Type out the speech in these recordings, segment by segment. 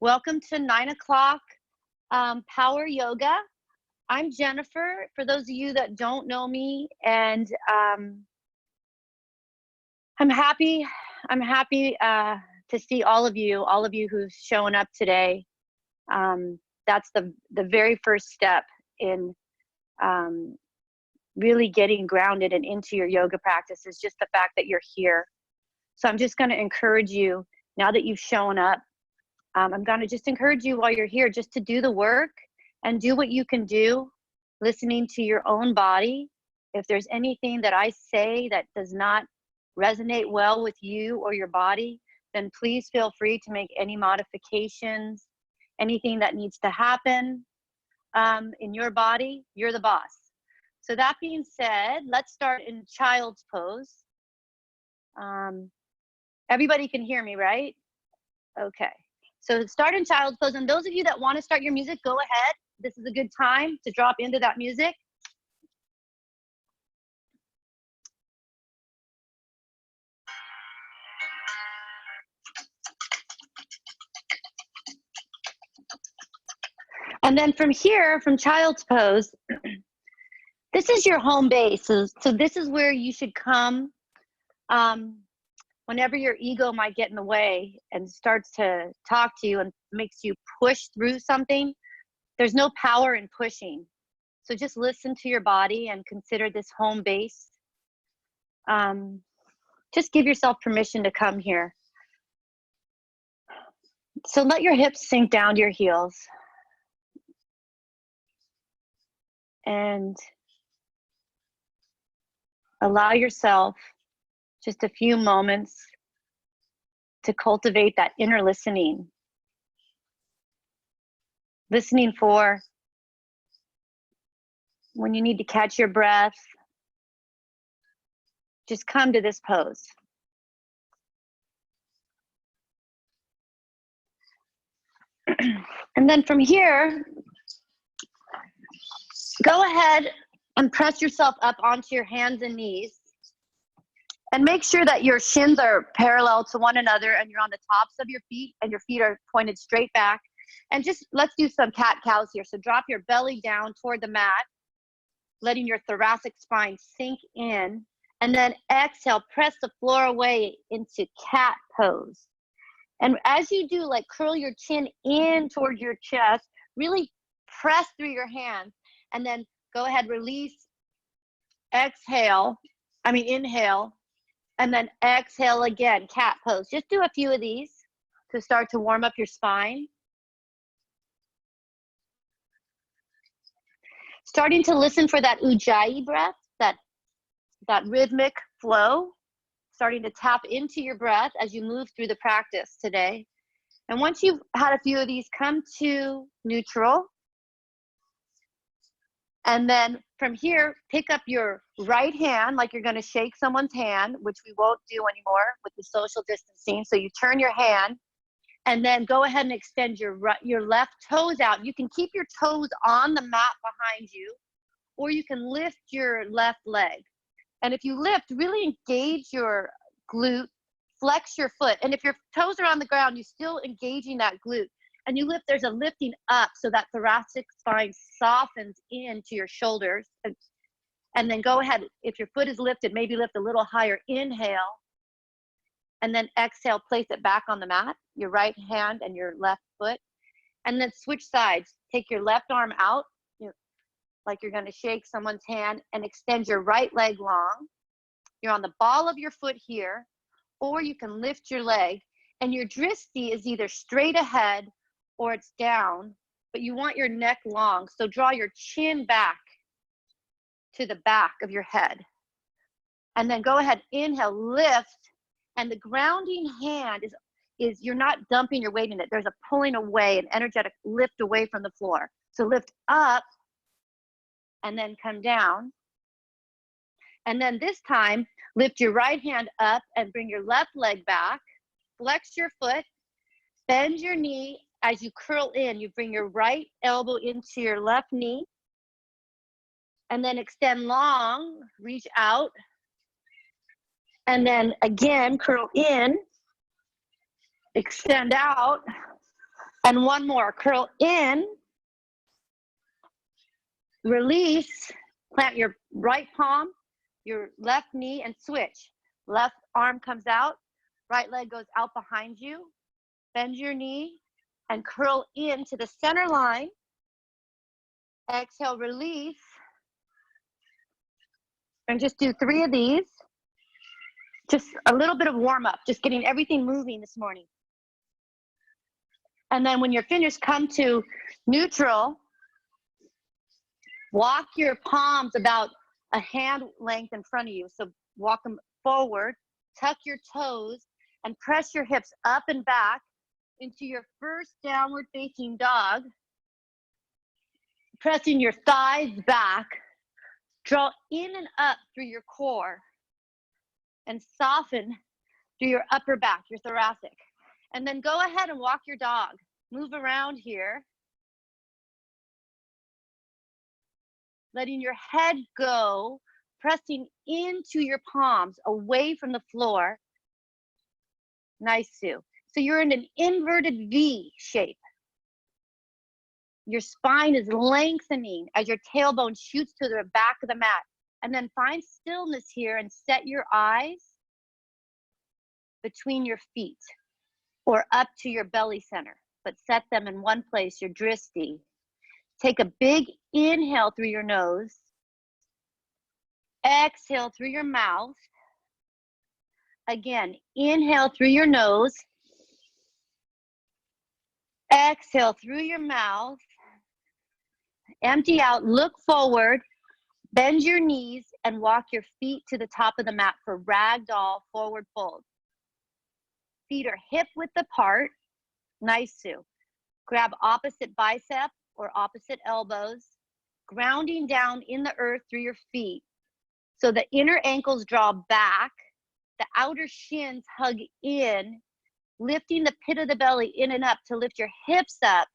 Welcome to 9 o'clock Power Yoga. I'm Jennifer, for those of you that don't know me, and I'm happy to see all of you who've shown up today. That's the very first step in really getting grounded and into your yoga practice, is just the fact that you're here. So I'm just going to encourage you, now that you've shown up, I'm going to just encourage you while you're here just to do the work and do what you can do, listening to your own body. If there's anything that I say that does not resonate well with you or your body, then please feel free to make any modifications, anything that needs to happen in your body. You're the boss. So that being said, let's start in child's pose. Everybody can hear me, right? Okay. So start in child's pose. And those of you that want to start your music, go ahead. This is a good time to drop into that music. And then from here, from child's pose, this is your home base. So this is where you should come whenever your ego might get in the way and starts to talk to you and makes you push through something. There's no power in pushing. So just listen to your body and consider this home base. Just give yourself permission to come here. So let your hips sink down to your heels. And allow yourself just a few moments to cultivate that inner listening. Listening for when you need to catch your breath. Just come to this pose. And then from here, go ahead and press yourself up onto your hands and knees. And make sure that your shins are parallel to one another and you're on the tops of your feet and your feet are pointed straight back. And just let's do some cat-cows here. So drop your belly down toward the mat, letting your thoracic spine sink in. And then exhale, press the floor away into cat pose. And as you do, like curl your chin in toward your chest, really press through your hands. And then go ahead, release, inhale, and then exhale again, cat pose. Just do a few of these to start to warm up your spine. Starting to listen for that ujjayi breath, that rhythmic flow, starting to tap into your breath as you move through the practice today. And once you've had a few of these, come to neutral. And then from here, pick up your right hand like you're going to shake someone's hand, which we won't do anymore with the social distancing. So you turn your hand and then go ahead and extend your left toes out. You can keep your toes on the mat behind you, or you can lift your left leg. And if you lift, really engage your glute, flex your foot. And if your toes are on the ground, you're still engaging that glute. And you lift, there's a lifting up so that thoracic spine softens into your shoulders. And then go ahead, if your foot is lifted, maybe lift a little higher, inhale. And then exhale, place it back on the mat, your right hand and your left foot. And then switch sides. Take your left arm out, like you're gonna shake someone's hand, and extend your right leg long. You're on the ball of your foot here, or you can lift your leg. And your dristi is either straight ahead or it's down, but you want your neck long. So draw your chin back to the back of your head. And then go ahead, inhale, lift. And the grounding hand is you're not dumping your weight in it. There's a pulling away, an energetic lift away from the floor. So lift up and then come down. And then this time, lift your right hand up and bring your left leg back. Flex your foot, bend your knee. As you curl in, you bring your right elbow into your left knee. And then extend long, reach out. And then again, curl in, extend out, And one more, curl in, release, plant your right palm, your left knee, and switch. Left arm comes out, right leg goes out behind you, bend your knee, and curl into the center line. Exhale, release, and just do 3 of these. Just a little bit of warm up, just getting everything moving this morning. And then when you're finished, come to neutral. Walk your palms about a hand length in front of you. So walk them forward, tuck your toes, and press your hips up and back into your first downward facing dog. Pressing your thighs back. Draw in and up through your core and soften through your upper back, your thoracic. And then go ahead and walk your dog. Move around here. Letting your head go, pressing into your palms, away from the floor. Nice, Sue. So you're in an inverted V shape. Your spine is lengthening as your tailbone shoots to the back of the mat. And then find stillness here and set your eyes between your feet or up to your belly center, but set them in one place, your dristi. Take a big inhale through your nose. Exhale through your mouth. Again, inhale through your nose. Exhale through your mouth. Empty out, look forward, bend your knees, and walk your feet to the top of the mat for ragdoll forward fold. Feet are hip width apart. Nice, Sue. Grab opposite bicep or opposite elbows, grounding down in the earth through your feet. So the inner ankles draw back, the outer shins hug in, lifting the pit of the belly in and up to lift your hips up.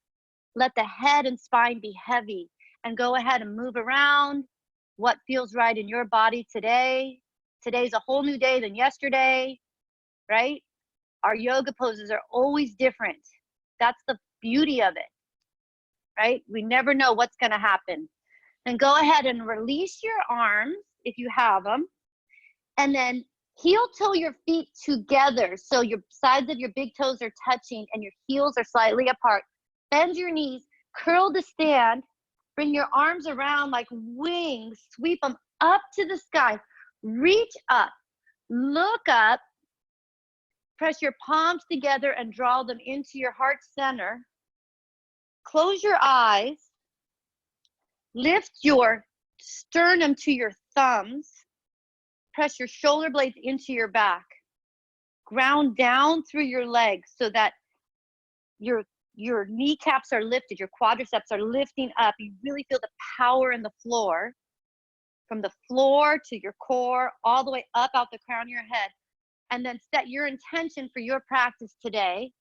Let the head and spine be heavy, and go ahead and move around what feels right in your body today. Today's a whole new day than yesterday, right? Our yoga poses are always different. That's the beauty of it, right? We never know what's gonna happen. And go ahead and release your arms if you have them, and then heel toe your feet together so your sides of your big toes are touching and your heels are slightly apart. Bend your knees, curl to stand, bring your arms around like wings, sweep them up to the sky, reach up, look up, press your palms together and draw them into your heart center. Close your eyes, lift your sternum to your thumbs, press your shoulder blades into your back, ground down through your legs so that your kneecaps are lifted, your quadriceps are lifting up. You really feel the power in the floor, from the floor to your core, all the way up out the crown of your head. And then set your intention for your practice today.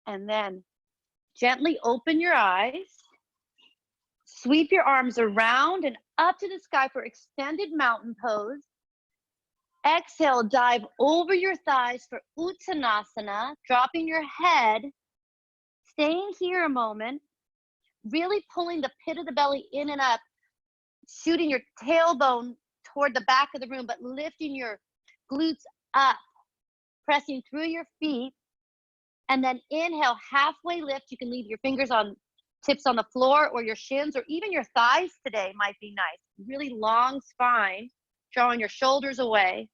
And then gently open your eyes, sweep your arms around and up to the sky for extended mountain pose. Exhale, dive over your thighs for Uttanasana, dropping your head, staying here a moment, really pulling the pit of the belly in and up, shooting your tailbone toward the back of the room, but lifting your glutes up, pressing through your feet, and then inhale, halfway lift. You can leave your fingers on tips on the floor or your shins, or even your thighs today might be nice. Really long spine, drawing your shoulders away.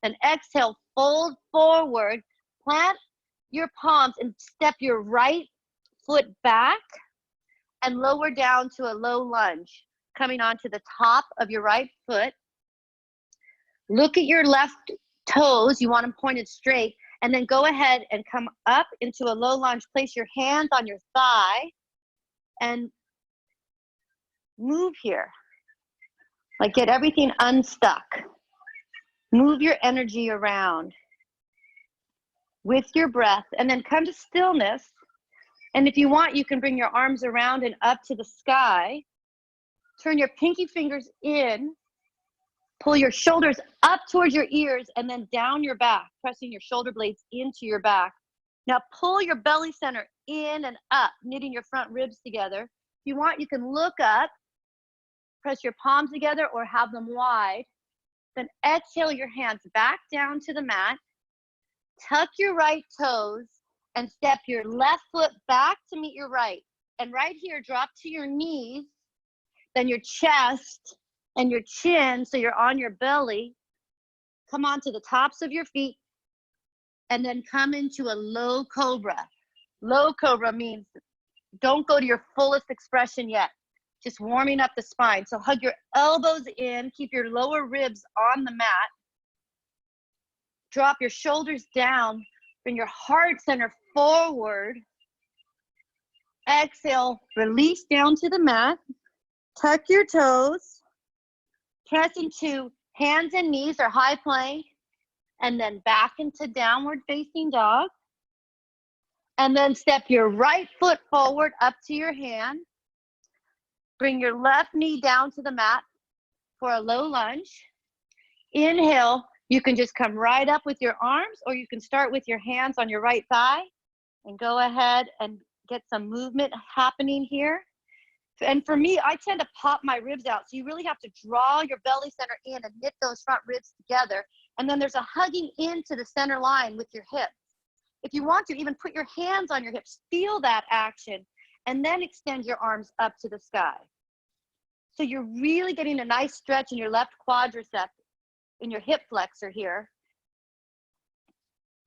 Then exhale, fold forward, plant your palms and step your right foot back and lower down to a low lunge, coming onto the top of your right foot. Look at your left toes, you want them pointed straight, and then go ahead and come up into a low lunge. Place your hands on your thigh and move here. Like get everything unstuck. Move your energy around with your breath, and then come to stillness. And if you want, you can bring your arms around and up to the sky. Turn your pinky fingers in, Pull your shoulders up towards your ears and then down your back, pressing your shoulder blades into your back. Now pull your belly center in and up, knitting your front ribs together. If you want, you can look up, press your palms together or have them wide. Then exhale your hands back down to the mat. Tuck your right toes and step your left foot back to meet your right. And right here, drop to your knees, then your chest and your chin, so you're on your belly. Come onto the tops of your feet and then come into a low cobra. Low cobra means don't go to your fullest expression yet. Just warming up the spine. So hug your elbows in, keep your lower ribs on the mat. Drop your shoulders down, bring your heart center forward. Exhale, release down to the mat. Tuck your toes. Press into hands and knees or high plank. And then back into downward facing dog. And then step your right foot forward up to your hand. Bring your left knee down to the mat for a low lunge. Inhale, you can just come right up with your arms, or you can start with your hands on your right thigh and go ahead and get some movement happening here. And for me, I tend to pop my ribs out. So you really have to draw your belly center in and knit those front ribs together. And then there's a hugging into the center line with your hips. If you want to, even put your hands on your hips, feel that action, and then extend your arms up to the sky. So you're really getting a nice stretch in your left quadricep, in your hip flexor here.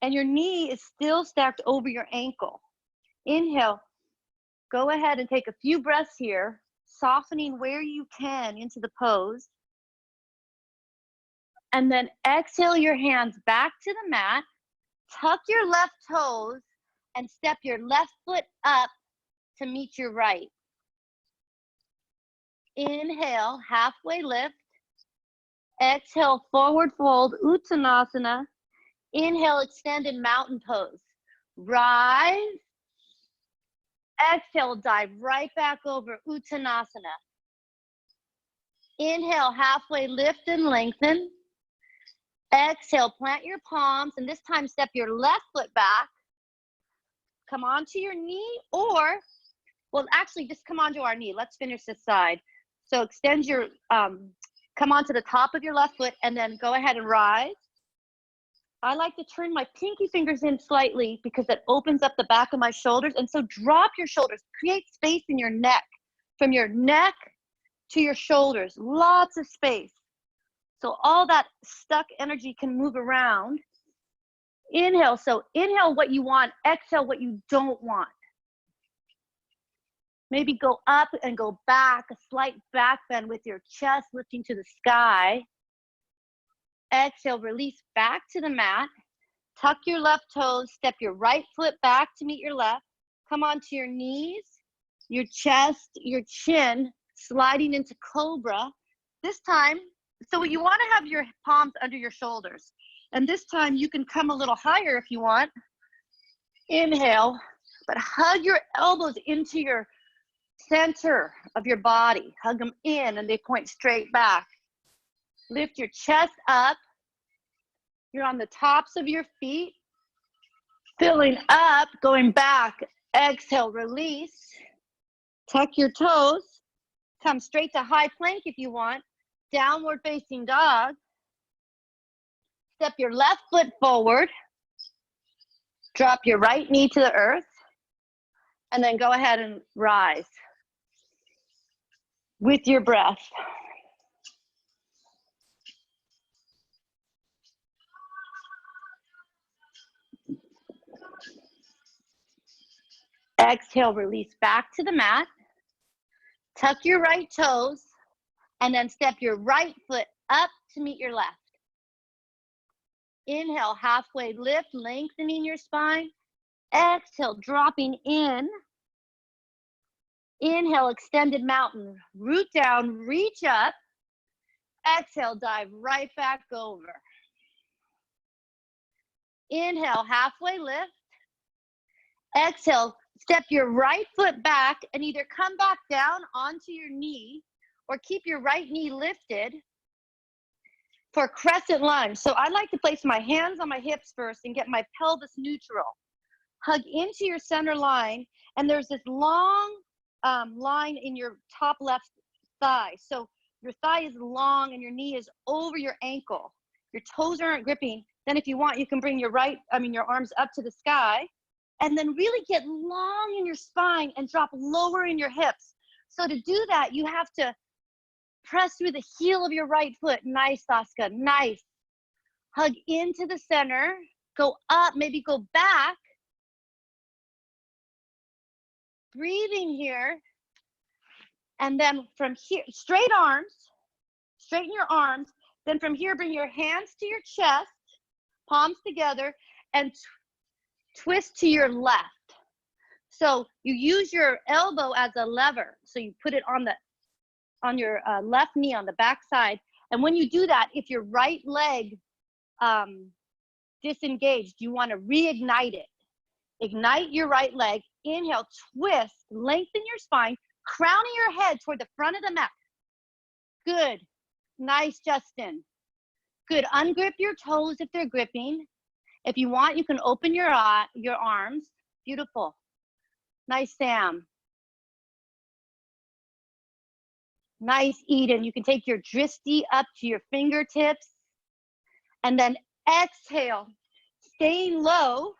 And your knee is still stacked over your ankle. Inhale, go ahead and take a few breaths here, softening where you can into the pose. And then exhale your hands back to the mat, tuck your left toes, and step your left foot up to meet your right. Inhale, halfway lift. Exhale, forward fold, Uttanasana. Inhale, extended mountain pose. Rise. Exhale, dive right back over, Uttanasana. Inhale, halfway lift and lengthen. Exhale, plant your palms, and this time step your left foot back. Come onto your knee, or, well, actually, just come onto our knee. Let's finish this side. So extend your, come onto the top of your left foot, and then go ahead and rise. I like to turn my pinky fingers in slightly because it opens up the back of my shoulders. And so drop your shoulders, create space in your neck, from your neck to your shoulders, lots of space. So all that stuck energy can move around. Inhale, so inhale what you want, exhale what you don't want. Maybe go up and go back, a slight back bend with your chest lifting to the sky. Exhale, release back to the mat. Tuck your left toes, step your right foot back to meet your left. Come onto your knees, your chest, your chin, sliding into cobra. This time, so you want to have your palms under your shoulders. And this time you can come a little higher if you want. Inhale, but hug your elbows into your center of your body. Hug them in and they point straight back. Lift your chest up. You're on the tops of your feet. Filling up, going back. Exhale, release. Tuck your toes. Come straight to high plank if you want. Downward facing dog. Step your left foot forward. Drop your right knee to the earth. And then go ahead and rise with your breath. Exhale, release back to the mat. Tuck your right toes and then step your right foot up to meet your left. Inhale, halfway lift, lengthening your spine. Exhale, dropping in. Inhale, extended mountain. Root down, reach up. Exhale, dive right back over. Inhale, halfway lift. Exhale, step your right foot back and either come back down onto your knee or keep your right knee lifted. for crescent lunge. So I like to place my hands on my hips first and get my pelvis neutral. Hug into your center line, and there's this long line in your top left thigh. So your thigh is long and your knee is over your ankle. Your toes aren't gripping. Then if you want, you can bring your your arms up to the sky, and then really get long in your spine and drop lower in your hips. So to do that, you have to press through the heel of your right foot. Nice, Saska, nice. Hug into the center, go up, maybe go back. Breathing here. And then from here, straighten your arms. Then from here, bring your hands to your chest, palms together, and twist to your left. So you use your elbow as a lever. So you put it on your left knee on the back side. And when you do that, if your right leg disengaged, you want to reignite it. Ignite your right leg. Inhale, twist, lengthen your spine, crowning your head toward the front of the mat. Good. Nice, Justin. Good. Ungrip your toes if they're gripping. If you want, you can open your arms. Beautiful. Nice, Sam. Nice, Eden. You can take your dristi up to your fingertips. And then exhale. Staying low.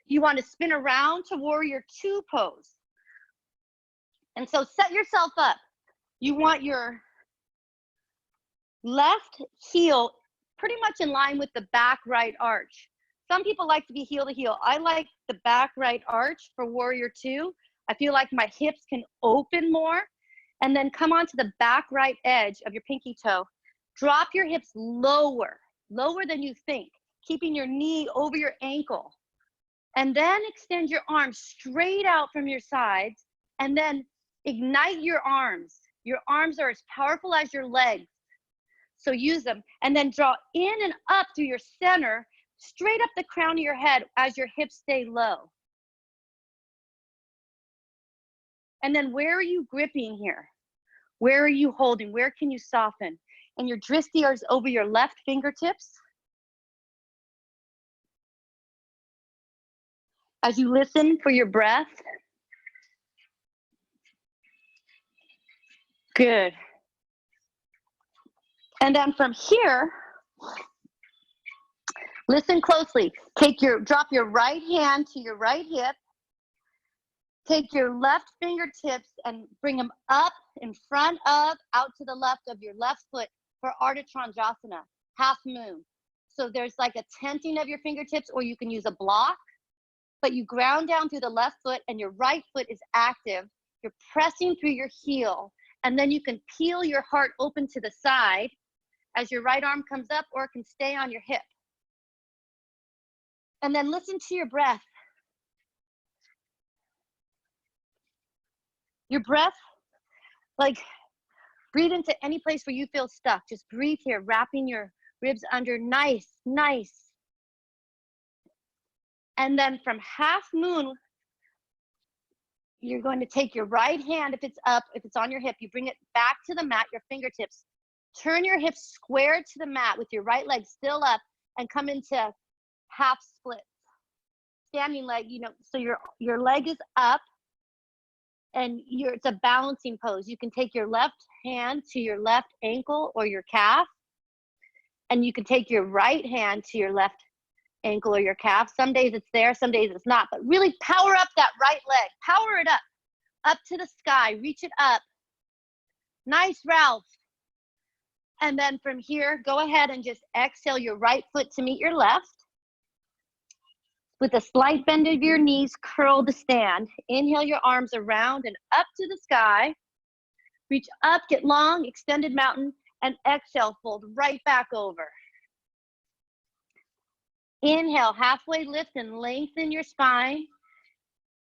You want to spin around to warrior two pose. And so set yourself up. You want your left heel pretty much in line with the back right arch. Some people like to be heel to heel. I like the back right arch for warrior two. I feel like my hips can open more. And then come onto the back right edge of your pinky toe. Drop your hips lower than you think, keeping your knee over your ankle. And then extend your arms straight out from your sides, and then ignite your arms. Your arms are as powerful as your legs, so use them. And then draw in and up through your center, straight up the crown of your head as your hips stay low. And then where are you gripping here? Where are you holding? Where can you soften? And your dristi is over your left fingertips. As you listen for your breath. Good. And then from here, listen closely. Drop your right hand to your right hip. Take your left fingertips and bring them up in front of, out to the left of your left foot for Ardha Chandrasana, half moon. So there's like a tenting of your fingertips, or you can use a block. But you ground down through the left foot and your right foot is active. You're pressing through your heel, and then you can peel your heart open to the side as your right arm comes up, or it can stay on your hip. And then listen to your breath. Your breath, like breathe into any place where you feel stuck. Just breathe here, wrapping your ribs under. Nice, nice. And then from half moon, you're going to take your right hand, if it's up, if it's on your hip, you bring it back to the mat, your fingertips. Turn your hips square to the mat with your right leg still up, and come into half splits. Standing leg, so your leg is up, and it's a balancing pose. You can take your left hand to your left ankle or your calf, and you can take your right hand to your left ankle or your calf. Some days it's there, some days it's not, but really power up that right leg. Power it up to the sky, reach it up. Nice, Ralph. And then from here, go ahead and just exhale your right foot to meet your left. With a slight bend of your knees, curl to stand. Inhale your arms around and up to the sky. Reach up, get long, extended mountain, and exhale, fold right back over. Inhale, halfway lift and lengthen your spine.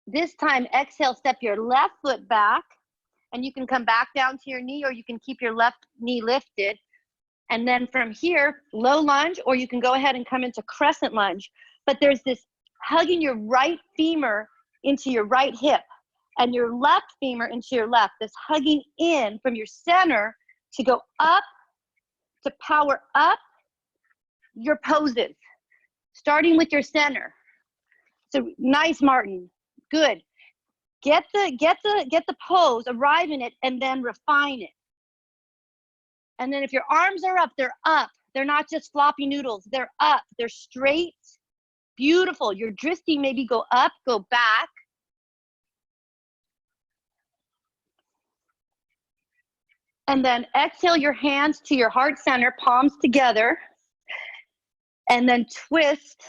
This time, exhale, step your left foot back, and you can come back down to your knee, or you can keep your left knee lifted. And then from here, low lunge, or you can go ahead and come into crescent lunge. But there's this hugging your right femur into your right hip and your left femur into your left. This hugging in from your center to go up to power up your poses, starting with your center. So nice, Martin. Good. Get the pose, arrive in it, and then refine it. And then if your arms are up, they're up. They're not just floppy noodles. They're up. They're straight. Beautiful. Your drishti maybe go up, go back. And then exhale your hands to your heart center, palms together. And then twist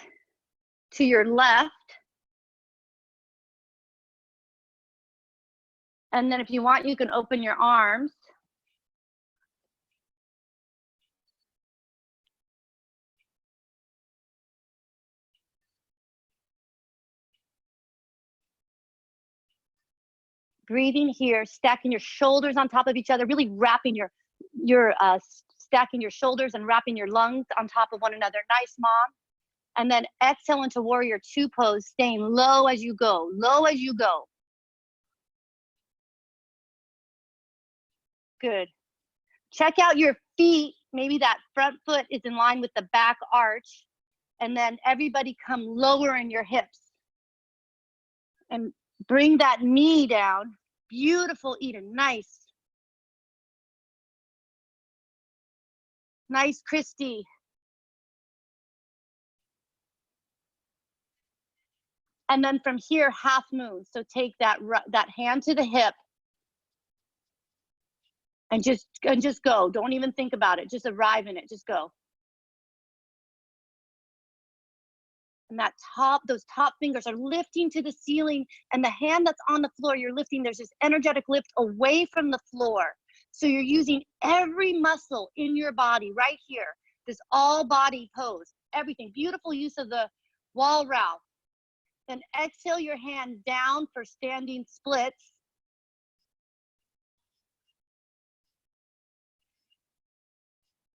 to your left. And then if you want, you can open your arms. Breathing here, stacking your shoulders on top of each other, really wrapping stacking your shoulders and wrapping your lungs on top of one another. Nice, Mom. And then exhale into warrior two pose, staying low as you go, low as you go. Good. Check out your feet. Maybe that front foot is in line with the back arch. And then everybody come lower in your hips. And bring that knee down. Beautiful, Eden. Nice. Nice, Christy. And then from here, half moon. So take that hand to the hip. And just go. Don't even think about it. Just arrive in it. Just go. And those top fingers are lifting to the ceiling, and the hand that's on the floor, you're lifting. There's this energetic lift away from the floor. So you're using every muscle in your body right here. This all body pose. Everything. Beautiful use of the wall row. Then exhale your hand down for standing splits.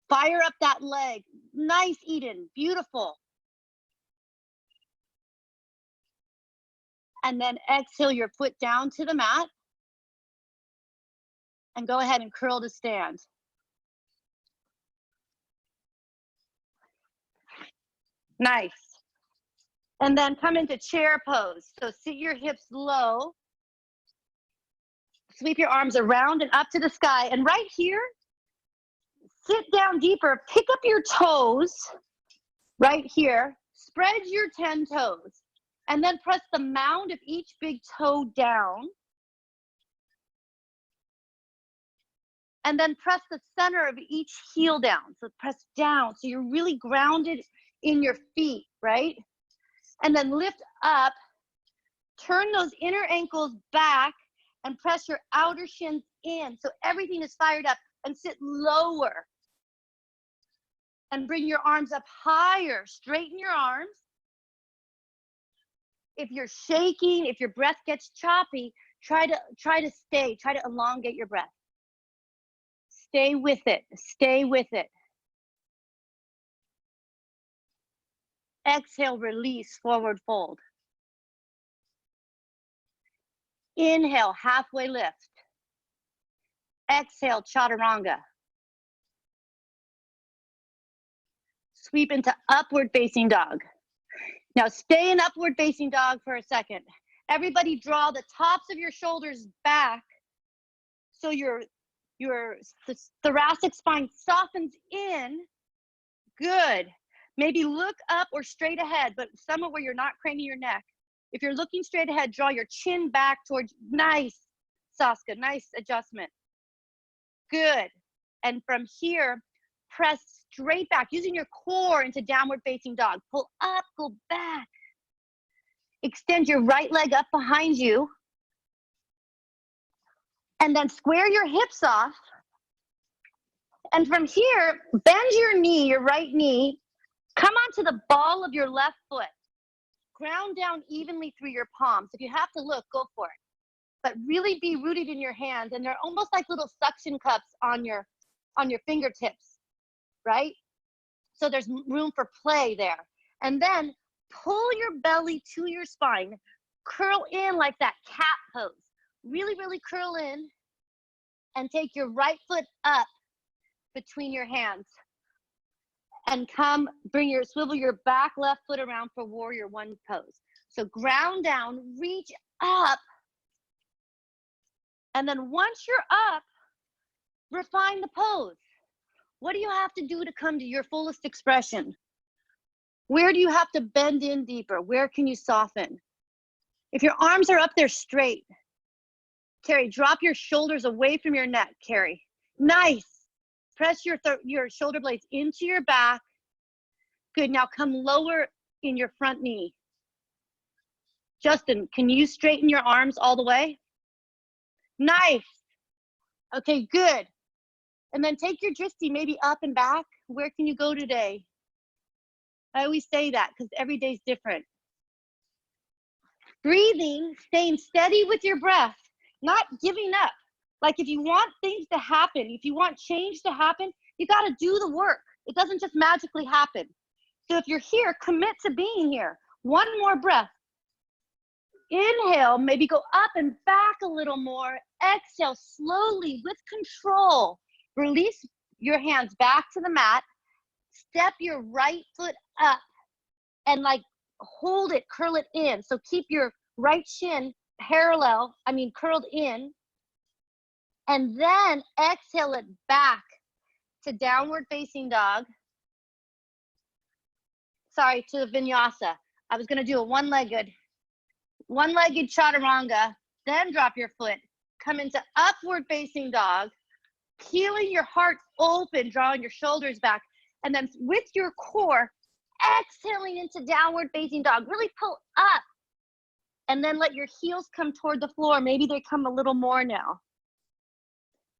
Fire up that leg. Nice, Eden. Beautiful. And then exhale your foot down to the mat. And go ahead and curl to stand. Nice. And then come into chair pose. So sit your hips low. Sweep your arms around and up to the sky. And right here, sit down deeper. Pick up your toes right here. Spread your 10 toes. And then press the mound of each big toe down. And then press the center of each heel down. So press down. So you're really grounded in your feet, right? And then lift up. Turn those inner ankles back and press your outer shins in. So everything is fired up. And sit lower. And bring your arms up higher. Straighten your arms. If you're shaking, if your breath gets choppy, try to elongate your breath. Stay with it. Stay with it. Exhale, release, forward fold. Inhale, halfway lift. Exhale, chaturanga. Sweep into upward facing dog. Now stay in upward facing dog for a second. Everybody draw the tops of your shoulders back so your thoracic spine softens in. Good. Maybe look up or straight ahead, but somewhere where you're not craning your neck. If you're looking straight ahead, draw your chin back towards, nice, Saska, nice adjustment. Good. And from here, press straight back, using your core into downward facing dog. Pull up, go back. Extend your right leg up behind you. And then square your hips off. And from here, bend your knee, your right knee. Come onto the ball of your left foot. Ground down evenly through your palms. If you have to look, go for it. But really be rooted in your hands. And they're almost like little suction cups on your fingertips, right? So there's room for play there. And then pull your belly to your spine. Curl in like that cat pose. Really, really curl in. And take your right foot up between your hands. and swivel your back left foot around for warrior one pose. So ground down, reach up. And then once you're up, refine the pose. What do you have to do to come to your fullest expression? Where do you have to bend in deeper? Where can you soften? If your arms are up there straight, Carrie, drop your shoulders away from your neck, Carrie. Nice. Press your shoulder blades into your back. Good, now come lower in your front knee. Justin, can you straighten your arms all the way? Nice. Okay, good. And then take your drishti maybe up and back. Where can you go today? I always say that because every day's different. Breathing, staying steady with your breath, not giving up. Like if you want things to happen, if you want change to happen, you got to do the work. It doesn't just magically happen. So if you're here, commit to being here. One more breath. Inhale, maybe go up and back a little more. Exhale slowly with control. Release your hands back to the mat. Step your right foot up and like hold it, curl it in. So keep your right shin curled in. And then exhale it back to downward facing dog. Sorry, to Vinyasa. I was gonna do a one-legged chaturanga, then drop your foot. Come into upward facing dog, peeling your heart open, drawing your shoulders back. And then with your core, exhaling into downward facing dog. Really pull up. And then let your heels come toward the floor. Maybe they come a little more now.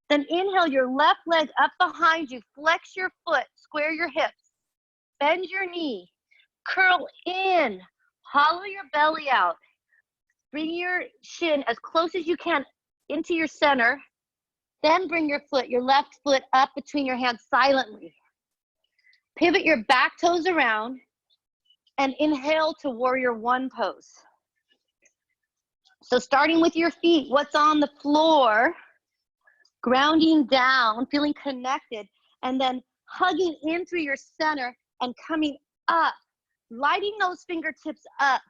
Then inhale your left leg up behind you. Flex your foot, square your hips. Bend your knee. Curl in. Hollow your belly out. Bring your shin as close as you can into your center. Then bring your left foot up between your hands silently. Pivot your back toes around and inhale to warrior one pose. So starting with your feet, what's on the floor, grounding down, feeling connected, and then hugging in through your center and coming up, lighting those fingertips up.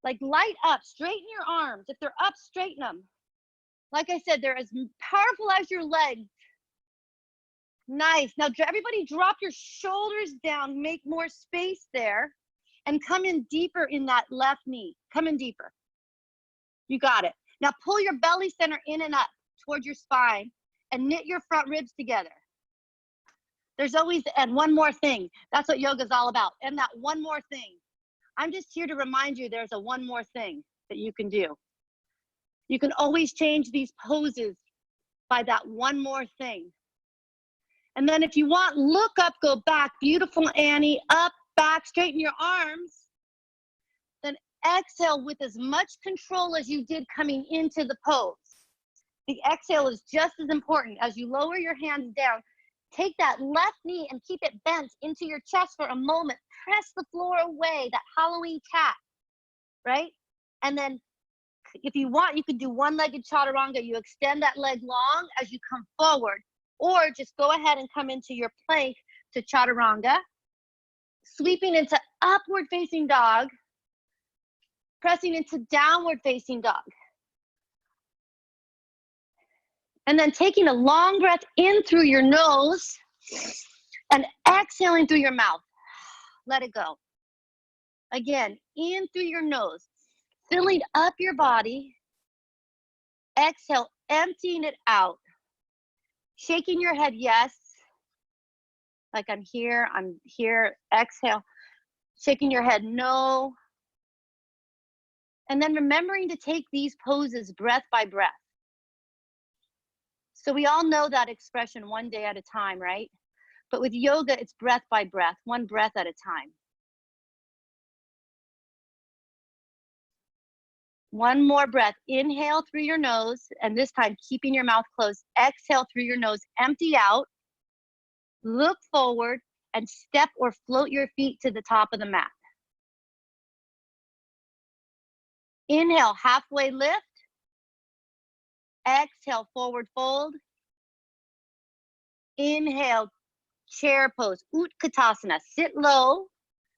Like light up, straighten your arms. If they're up, straighten them. Like I said, they're as powerful as your legs. Nice. Now everybody drop your shoulders down, make more space there, and come in deeper in that left knee. Come in deeper. You got it. Now pull your belly center in and up towards your spine and knit your front ribs together. There's always, and one more thing. That's what yoga is all about. And that one more thing. I'm just here to remind you there's a one more thing that you can do. You can always change these poses by that one more thing. And then if you want, look up, go back. Beautiful Annie, up, back, straighten your arms. Then exhale with as much control as you did coming into the pose. The exhale is just as important. As you lower your hands down, take that left knee and keep it bent into your chest for a moment. Press the floor away, that Halloween cat, right? And then if you want, you could do one-legged chaturanga. You extend that leg long as you come forward, or just go ahead and come into your plank to chaturanga, sweeping into upward facing dog, pressing into downward facing dog. And then taking a long breath in through your nose and exhaling through your mouth. Let it go. Again, in through your nose, filling up your body. Exhale, emptying it out. Shaking your head, yes. Like I'm here. Exhale. Shaking your head, no. And then remembering to take these poses breath by breath. So we all know that expression, one day at a time, right? But with yoga, it's breath by breath, one breath at a time. One more breath. Inhale through your nose, and this time keeping your mouth closed. Exhale through your nose, empty out. Look forward and step or float your feet to the top of the mat. Inhale, halfway lift. Exhale, forward fold. Inhale, chair pose, Utkatasana. Sit low,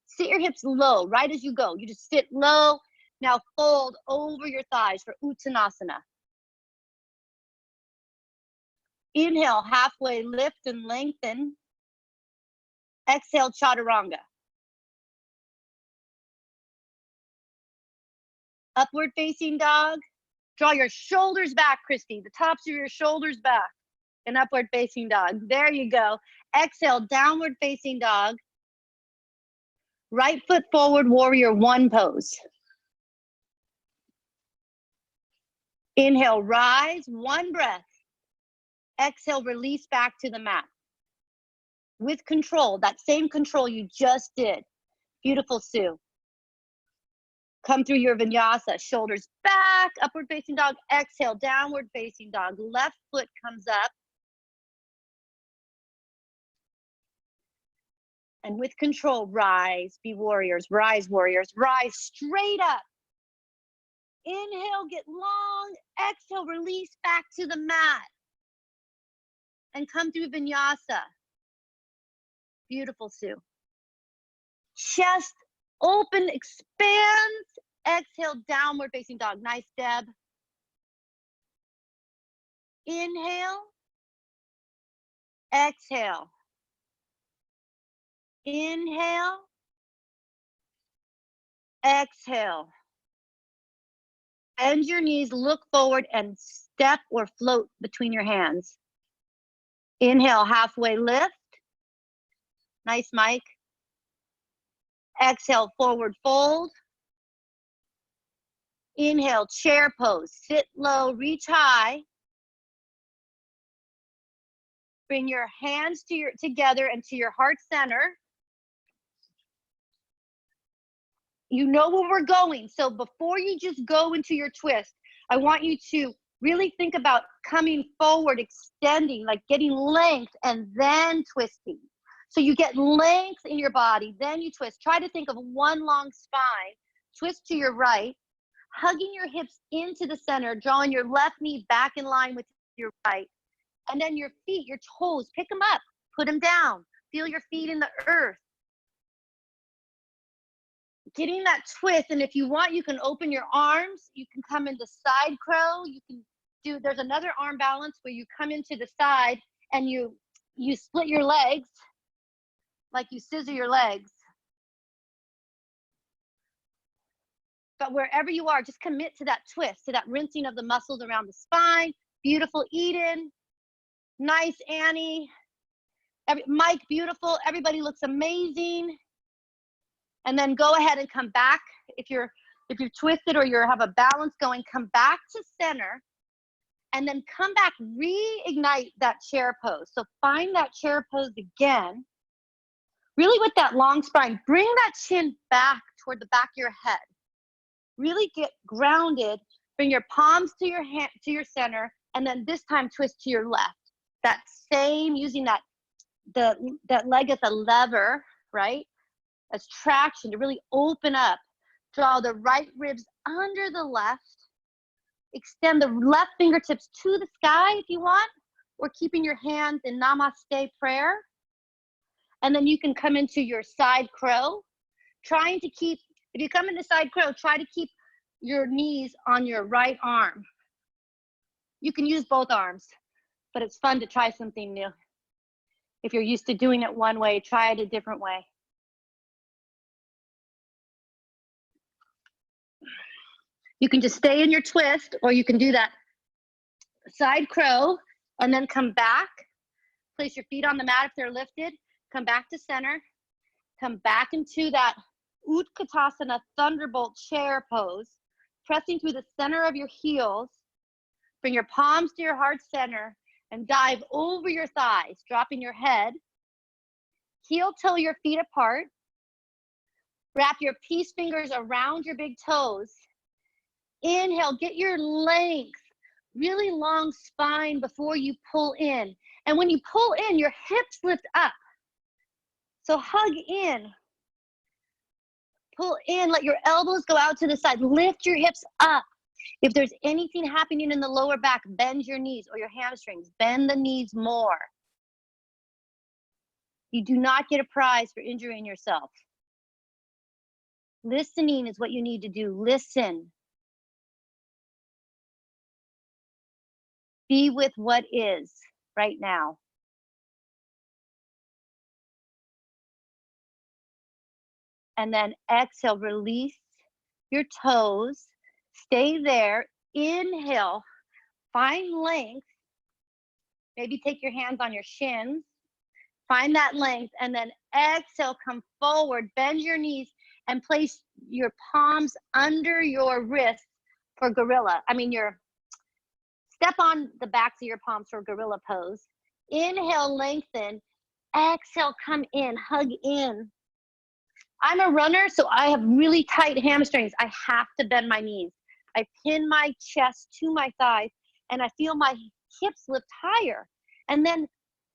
sit your hips low, right as you go. You just sit low. Now fold over your thighs for Uttanasana. Inhale, halfway lift and lengthen. Exhale, Chaturanga. Upward facing dog. Draw your shoulders back, Christy. The tops of your shoulders back. An upward facing dog. There you go. Exhale, downward facing dog. Right foot forward, warrior one pose. Inhale, rise, one breath. Exhale, release back to the mat. With control, that same control you just did. Beautiful, Sue. Come through your vinyasa, shoulders back, upward facing dog. Exhale, downward facing dog. Left foot comes up. And with control, rise, be warriors, rise straight up. Inhale, get long. Exhale, release back to the mat. And come through vinyasa. Beautiful, Sue. Chest open, expands. Exhale, downward facing dog. Nice, Deb. Inhale. Exhale. Inhale. Exhale. Bend your knees, look forward, and step or float between your hands. Inhale, halfway lift. Nice, Mike. Exhale, forward fold. Inhale, chair pose. Sit low, reach high. Bring your hands together and to your heart center. You know where we're going. So before you just go into your twist, I want you to really think about coming forward, extending, like getting length and then twisting. So you get length in your body, then you twist. Try to think of one long spine. Twist to your right, hugging your hips into the center, drawing your left knee back in line with your right. And then your feet, your toes, pick them up, put them down. Feel your feet in the earth. Getting that twist, and if you want, you can open your arms. You can come into side crow. You can do, there's another arm balance where you come into the side and you split your legs, like you scissor your legs. But wherever you are, just commit to that twist, to that rinsing of the muscles around the spine. Beautiful, Eden. Nice, Annie. Mike, beautiful. Everybody looks amazing. And then go ahead and come back. If you're twisted or you have a balance going, come back to center. And then come back, reignite that chair pose. So find that chair pose again. Really with that long spine. Bring that chin back toward the back of your head. Really get grounded. Bring your palms to your hand, to your center, and then this time twist to your left. That same, using that leg as a lever, right? As traction to really open up. Draw the right ribs under the left. Extend the left fingertips to the sky if you want, or keeping your hands in Namaste prayer. And then you can come into your side crow. Trying to keep, if you come into side crow, try to keep your knees on your right arm. You can use both arms, but it's fun to try something new. If you're used to doing it one way, try it a different way. You can just stay in your twist, or you can do that side crow and then come back. Place your feet on the mat if they're lifted. Come back to center. Come back into that Utkatasana Thunderbolt chair pose. Pressing through the center of your heels. Bring your palms to your heart center and dive over your thighs, dropping your head. Heel toe your feet apart. Wrap your peace fingers around your big toes. Inhale, get your length, really long spine before you pull in. And when you pull in, your hips lift up. So hug in. Pull in, let your elbows go out to the side. Lift your hips up. If there's anything happening in the lower back, bend your knees or your hamstrings. Bend the knees more. You do not get a prize for injuring yourself. Listening is what you need to do. Listen. Be with what is right now. And then exhale, release your toes. Stay there. Inhale, find length. Maybe take your hands on your shins. Find that length, and then exhale, come forward, bend your knees, and place your palms under your wrists for gorilla. Step on the backs of your palms for gorilla pose. Inhale, lengthen. Exhale, come in, hug in. I'm a runner, so I have really tight hamstrings. I have to bend my knees. I pin my chest to my thighs, and I feel my hips lift higher. And then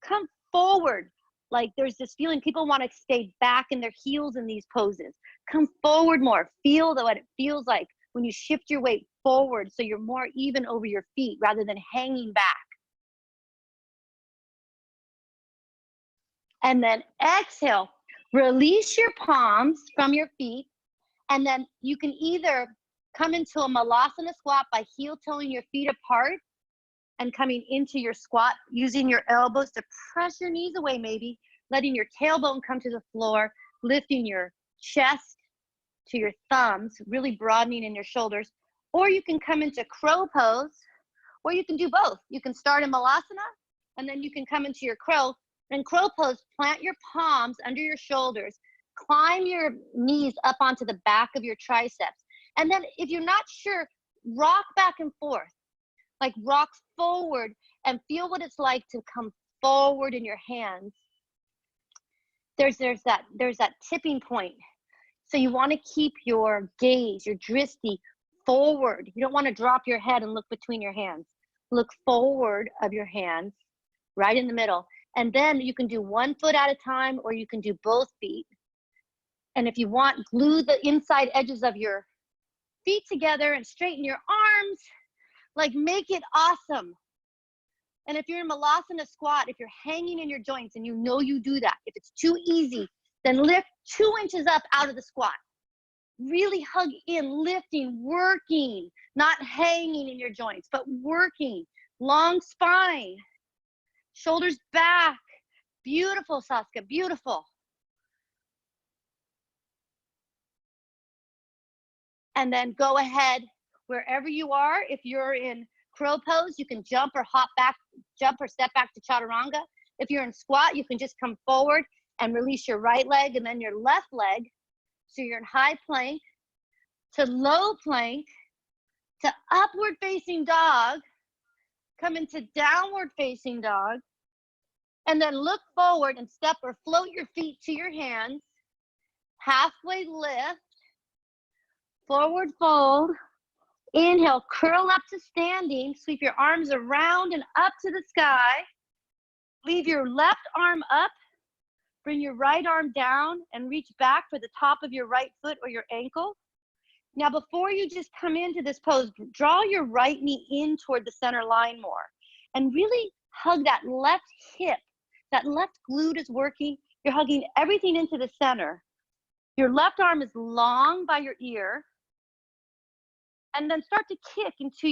come forward. Like there's this feeling people want to stay back in their heels in these poses. Come forward more. Feel what it feels like when you shift your weight forward so you're more even over your feet rather than hanging back. And then exhale. Release your palms from your feet, and then you can either come into a malasana squat by heel-toeing your feet apart and coming into your squat, using your elbows to press your knees away maybe, letting your tailbone come to the floor, lifting your chest to your thumbs, really broadening in your shoulders. Or you can come into crow pose, or you can do both. You can start in malasana, and then you can come into your crow. In crow pose, plant your palms under your shoulders, climb your knees up onto the back of your triceps. And then if you're not sure, rock back and forth. Like rock forward and feel what it's like to come forward in your hands. There's that tipping point. So you want to keep your gaze, your drishti forward. You don't want to drop your head and look between your hands. Look forward of your hands, right in the middle. And then you can do one foot at a time, or you can do both feet. And if you want, glue the inside edges of your feet together and straighten your arms. Like make it awesome. And if you're in malasana squat, if you're hanging in your joints and you know you do that, if it's too easy, then lift 2 inches up out of the squat. Really hug in, lifting, working, not hanging in your joints, but working. Long spine, shoulders back. Beautiful, Saska, beautiful. And then go ahead, wherever you are. If you're in crow pose, you can jump or hop back, jump or step back to chaturanga. If you're in squat, you can just come forward and release your right leg and then your left leg. So you're in high plank to low plank to upward facing dog, come into downward facing dog, and then look forward and step or float your feet to your hands, halfway lift, forward fold. Inhale, curl up to standing, sweep your arms around and up to the sky. Leave your left arm up, bring your right arm down and reach back for the top of your right foot or your ankle. Now, before you just come into this pose, draw your right knee in toward the center line more and really hug that left hip. That left glute is working. You're hugging everything into the center. Your left arm is long by your ear. And then start to kick into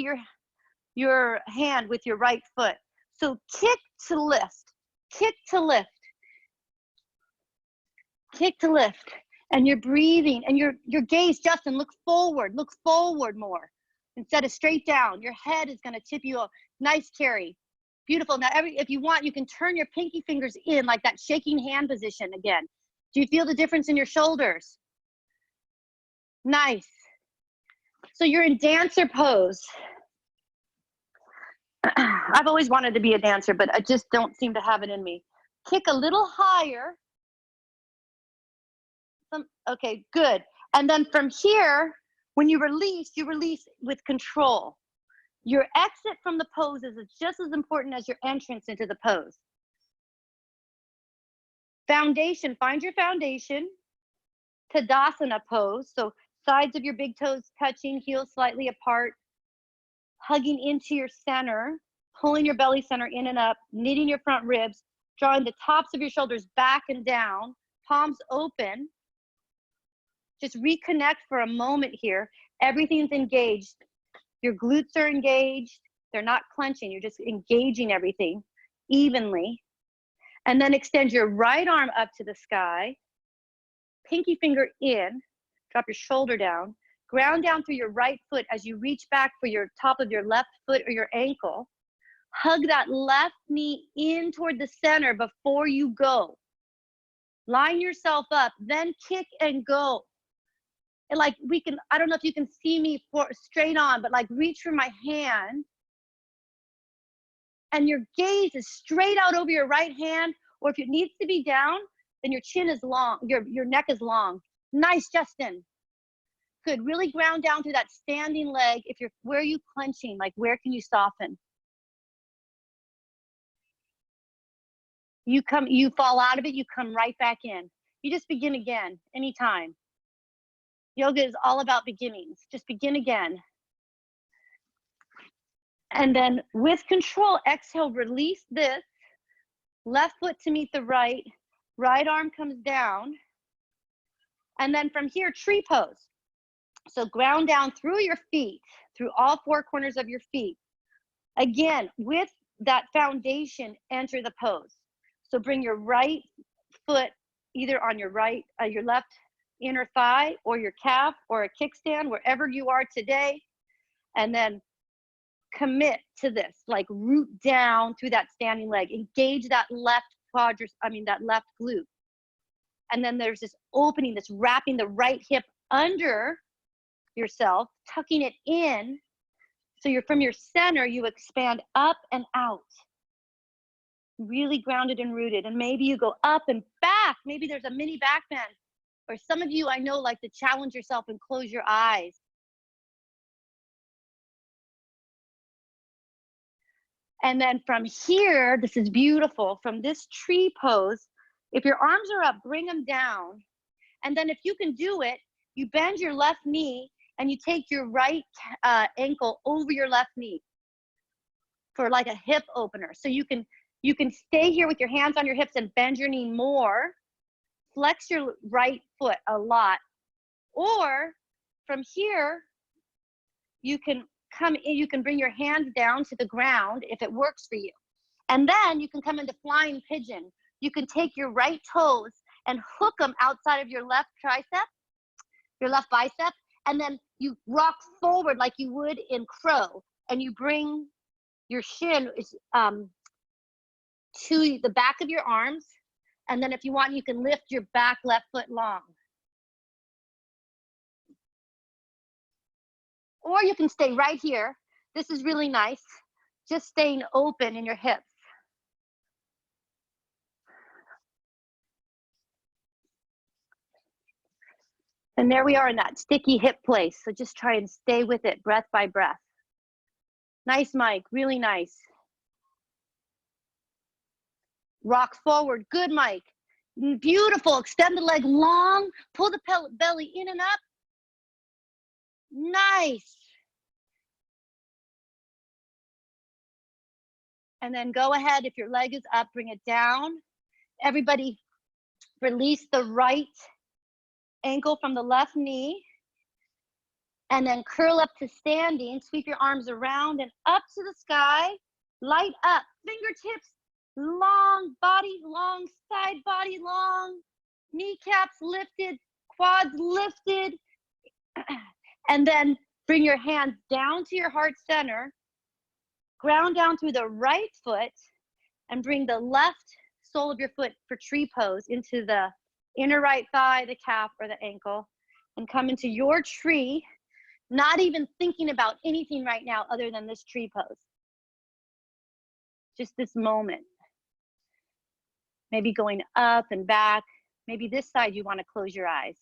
your hand with your right foot. So kick to lift, kick to lift, kick to lift. And you're breathing and your gaze, Justin, look forward more. Instead of straight down, your head is gonna tip you up. Nice carry, beautiful. Now if you want, you can turn your pinky fingers in like that shaking hand position again. Do you feel the difference in your shoulders? Nice. So you're in dancer pose. I've always wanted to be a dancer, but I just don't seem to have it in me. Kick a little higher. Okay, good. And then from here, when you release with control. Your exit from the pose is just as important as your entrance into the pose. Foundation, find your foundation. Tadasana pose, so sides of your big toes touching, heels slightly apart, hugging into your center, pulling your belly center in and up, knitting your front ribs, drawing the tops of your shoulders back and down, palms open. Just reconnect for a moment here. Everything's engaged. Your glutes are engaged. They're not clenching. You're just engaging everything evenly. And then extend your right arm up to the sky. Pinky finger in. Drop your shoulder down. Ground down through your right foot as you reach back for your top of your left foot or your ankle. Hug that left knee in toward the center before you go. Line yourself up, then kick and go. And like I don't know if you can see me straight on, but like reach for my hand. And your gaze is straight out over your right hand, or if it needs to be down, then your chin is long, your neck is long. Nice, Justin. Good, really ground down through that standing leg. Where are you clenching? Like where can you soften? You fall out of it, you come right back in. You just begin again, anytime. Yoga is all about beginnings. Just begin again. And then with control, exhale, release this. Left foot to meet the right. Right arm comes down. And then from here, tree pose. So ground down through your feet, through all four corners of your feet. Again, with that foundation, enter the pose. So bring your right foot either on your left inner thigh or your calf or a kickstand, wherever you are today. And then commit to this, like root down through that standing leg. Engage that left that left glute. And then there's this opening, this wrapping the right hip under yourself, tucking it in. So from your center, you expand up and out. Really grounded and rooted. And maybe you go up and back. Maybe there's a mini back bend. Or some of you I know like to challenge yourself and close your eyes. And then from here, this is beautiful, from this tree pose, if your arms are up, bring them down. And then if you can do it, you bend your left knee and you take your right ankle over your left knee for like a hip opener. So you can stay here with your hands on your hips and bend your knee more. Flex your right foot a lot. Or from here, you can bring your hands down to the ground if it works for you. And then you can come into flying pigeon. You can take your right toes and hook them outside of your left tricep, your left bicep, and then you rock forward like you would in crow, and you bring your shin to the back of your arms. And then if you want, you can lift your back left foot long. Or you can stay right here. This is really nice. Just staying open in your hips. And there we are in that sticky hip place. So just try and stay with it, breath by breath. Nice, Mike, really nice. Rock forward, good, Mike. Beautiful, extend the leg long, pull the belly in and up. Nice. And then go ahead, if your leg is up, bring it down. Everybody release the right ankle from the left knee. And then curl up to standing, sweep your arms around and up to the sky. Light up, fingertips long, body long, side body long, kneecaps lifted, quads lifted. And then bring your hands down to your heart center, ground down through the right foot, and bring the left sole of your foot for tree pose into the inner right thigh, the calf, or the ankle, and come into your tree, not even thinking about anything right now other than this tree pose. Just this moment. Maybe going up and back. Maybe this side you want to close your eyes.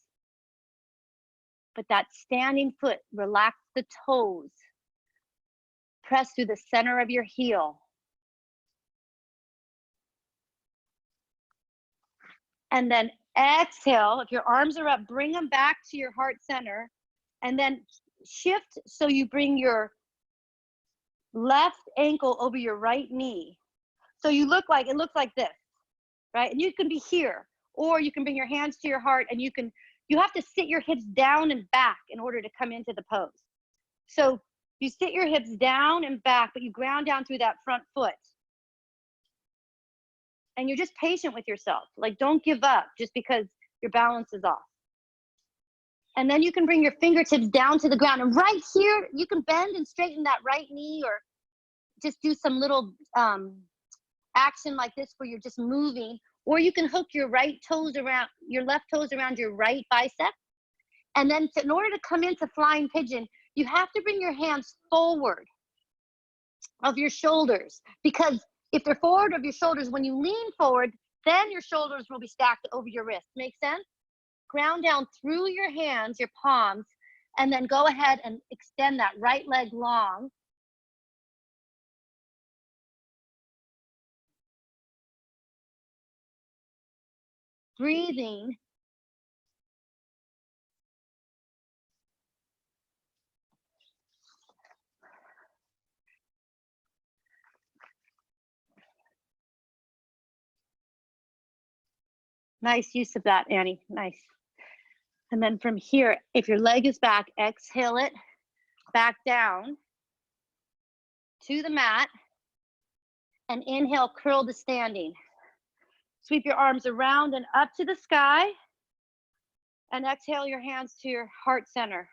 But that standing foot, relax the toes. Press through the center of your heel. And then exhale. If your arms are up, bring them back to your heart center. And then shift so you bring your left ankle over your right knee. So it looks like this. right? And you can be here, or you can bring your hands to your heart, and you have to sit your hips down and back in order to come into the pose. So you sit your hips down and back, but you ground down through that front foot. And you're just patient with yourself. Like, don't give up just because your balance is off. And then you can bring your fingertips down to the ground. And right here, you can bend and straighten that right knee, or just do some little action like this where you're just moving. Or you can hook your left toes around your right bicep. And then in order to come into flying pigeon, you have to bring your hands forward of your shoulders, because if they're forward of your shoulders, when you lean forward, then your shoulders will be stacked over your wrist. Make sense? Ground down through your hands, your palms, and then go ahead and extend that right leg long. Breathing. Nice use of that, Annie. Nice. And then from here, if your leg is back, exhale it back down to the mat, and inhale, curl to standing. Sweep your arms around and up to the sky, and exhale your hands to your heart center.